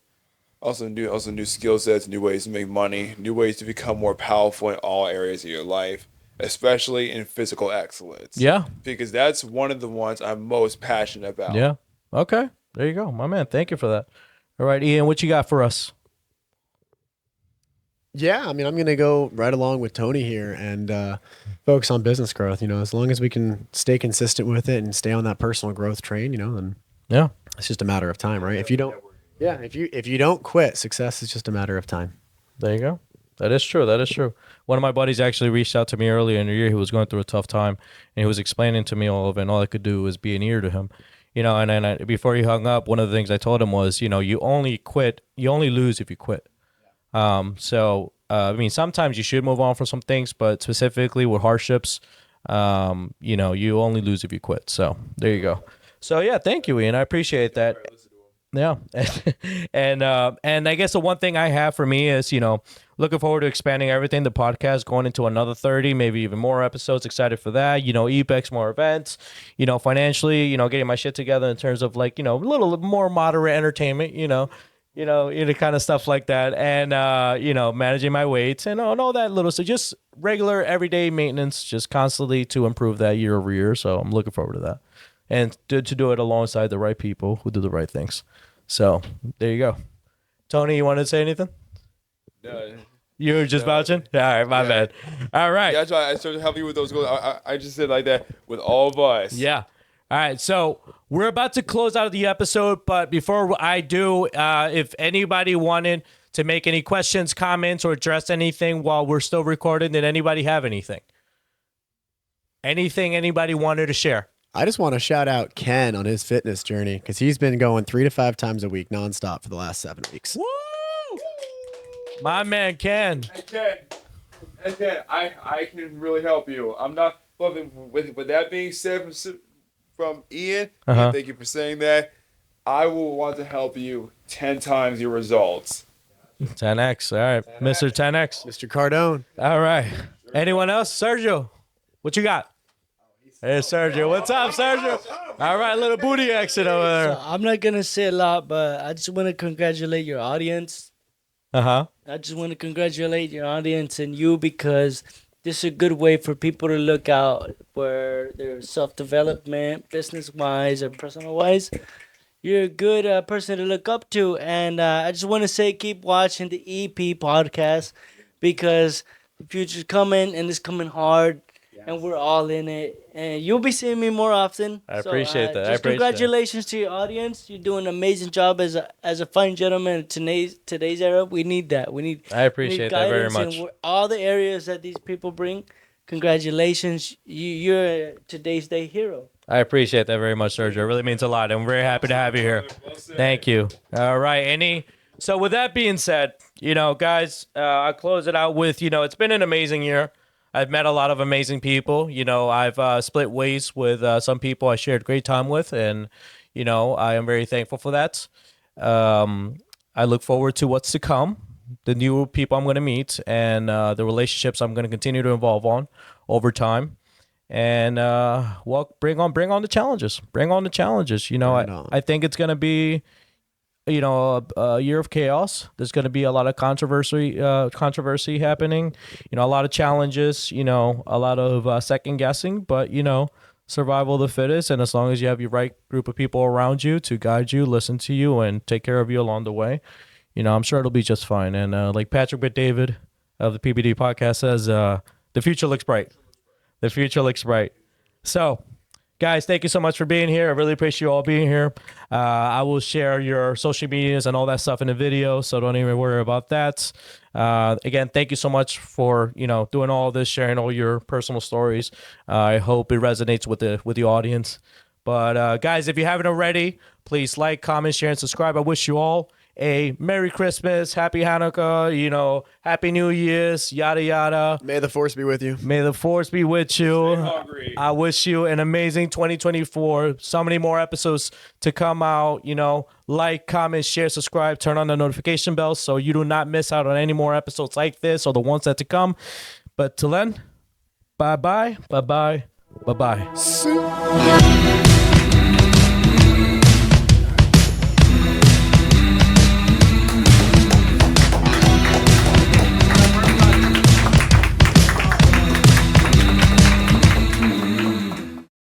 new skill sets, new ways to make money, new ways to become more powerful in all areas of your life, especially in physical excellence. Yeah. Because that's one of the ones I'm most passionate about. Yeah. Okay. There you go, my man. Thank you for that. All right, Ian, what you got for us? Yeah, I'm going to go right along with Tony here and focus on business growth. As long as we can stay consistent with it and stay on that personal growth train, then yeah, it's just a matter of time, right? If you don't quit, success is just a matter of time. There you go. That is true. One of my buddies actually reached out to me earlier in the year. He was going through a tough time, and he was explaining to me all of it, and all I could do was be an ear to him. And then before he hung up, one of the things I told him was, you only lose if you quit. So sometimes you should move on from some things, but specifically with hardships, you only lose if you quit. So there you go. So yeah, thank you, Ian. I appreciate that. Yeah. And I guess the one thing I have for me is, looking forward to expanding everything, the podcast, going into another 30, maybe even more episodes. Excited for that. EBEX, more events, financially, getting my shit together in terms of a little more moderate entertainment, kind of stuff like that. And, managing my weights and all that little stuff, just regular everyday maintenance, just constantly to improve that year over year. So I'm looking forward to that. And to do it alongside the right people who do the right things. So there you go. Tony, you want to say anything? No. You were just vouching? All right, my bad. All right. Yeah, that's why I started helping you with those goals. I just said like that with all of us. Yeah. All right, so we're about to close out of the episode, but before I do, if anybody wanted to make any questions, comments, or address anything while we're still recording, did anybody have anything? Anything anybody wanted to share? I just want to shout out Ken on his fitness journey because he's been going 3 to 5 times a week nonstop for the last 7 weeks. Woo! My man, Ken. And Ken, I can really help you. I'm not, with that being said from Ian, Ian, thank you for saying that. I will want to help you 10 times your results. 10X. All right. 10X. Mr. 10X. Mr. Cardone. All right. Anyone else? Sergio, what you got? Hey, Sergio. What's up, Sergio? All right, little booty action over there. So I'm not going to say a lot, but I just want to congratulate your audience. I just want to congratulate your audience and you because this is a good way for people to look out for their self-development, business-wise or personal-wise. You're a good person to look up to. And I just want to say keep watching the EP podcast because the future's coming and it's coming hard. And we're all in it. And you'll be seeing me more often. I appreciate that. Just congratulations to your audience. You're doing an amazing job as a fine gentleman in today's era. We need that. I appreciate that very much. In all the areas that these people bring. Congratulations. You're today's day hero. I appreciate that very much, Sergio. It really means a lot. I'm very happy to have you here. Thank you. All right. So with that being said, guys, I'll close it out with, it's been an amazing year. I've met a lot of amazing people. I've split ways with some people I shared great time with, and, I am very thankful for that. I look forward to what's to come, the new people I'm going to meet, and the relationships I'm going to continue to evolve on over time. And, bring on the challenges. Bring on the challenges. I think it's going to be, a year of chaos. There's going to be a lot of controversy happening, a lot of challenges, a lot of second guessing, but, survival of the fittest. And as long as you have your right group of people around you to guide you, listen to you, and take care of you along the way, I'm sure it'll be just fine. And like Patrick McDavid of the PBD podcast says, the future looks bright. The future looks bright. So, guys, thank you so much for being here. I really appreciate you all being here. I will share your social medias and all that stuff in the video, so don't even worry about that. Again, thank you so much for doing all this, sharing all your personal stories. I hope it resonates with the audience. But guys, if you haven't already, please like, comment, share, and subscribe. I wish you all a Merry Christmas, Happy Hanukkah, Happy New Year's, yada, yada. May the force be with you. May the force be with you. Stay hungry. I wish you an amazing 2024. So many more episodes to come out. Like, comment, share, subscribe, turn on the notification bell so you do not miss out on any more episodes like this or the ones that to come. But till then, bye-bye, bye-bye, bye-bye.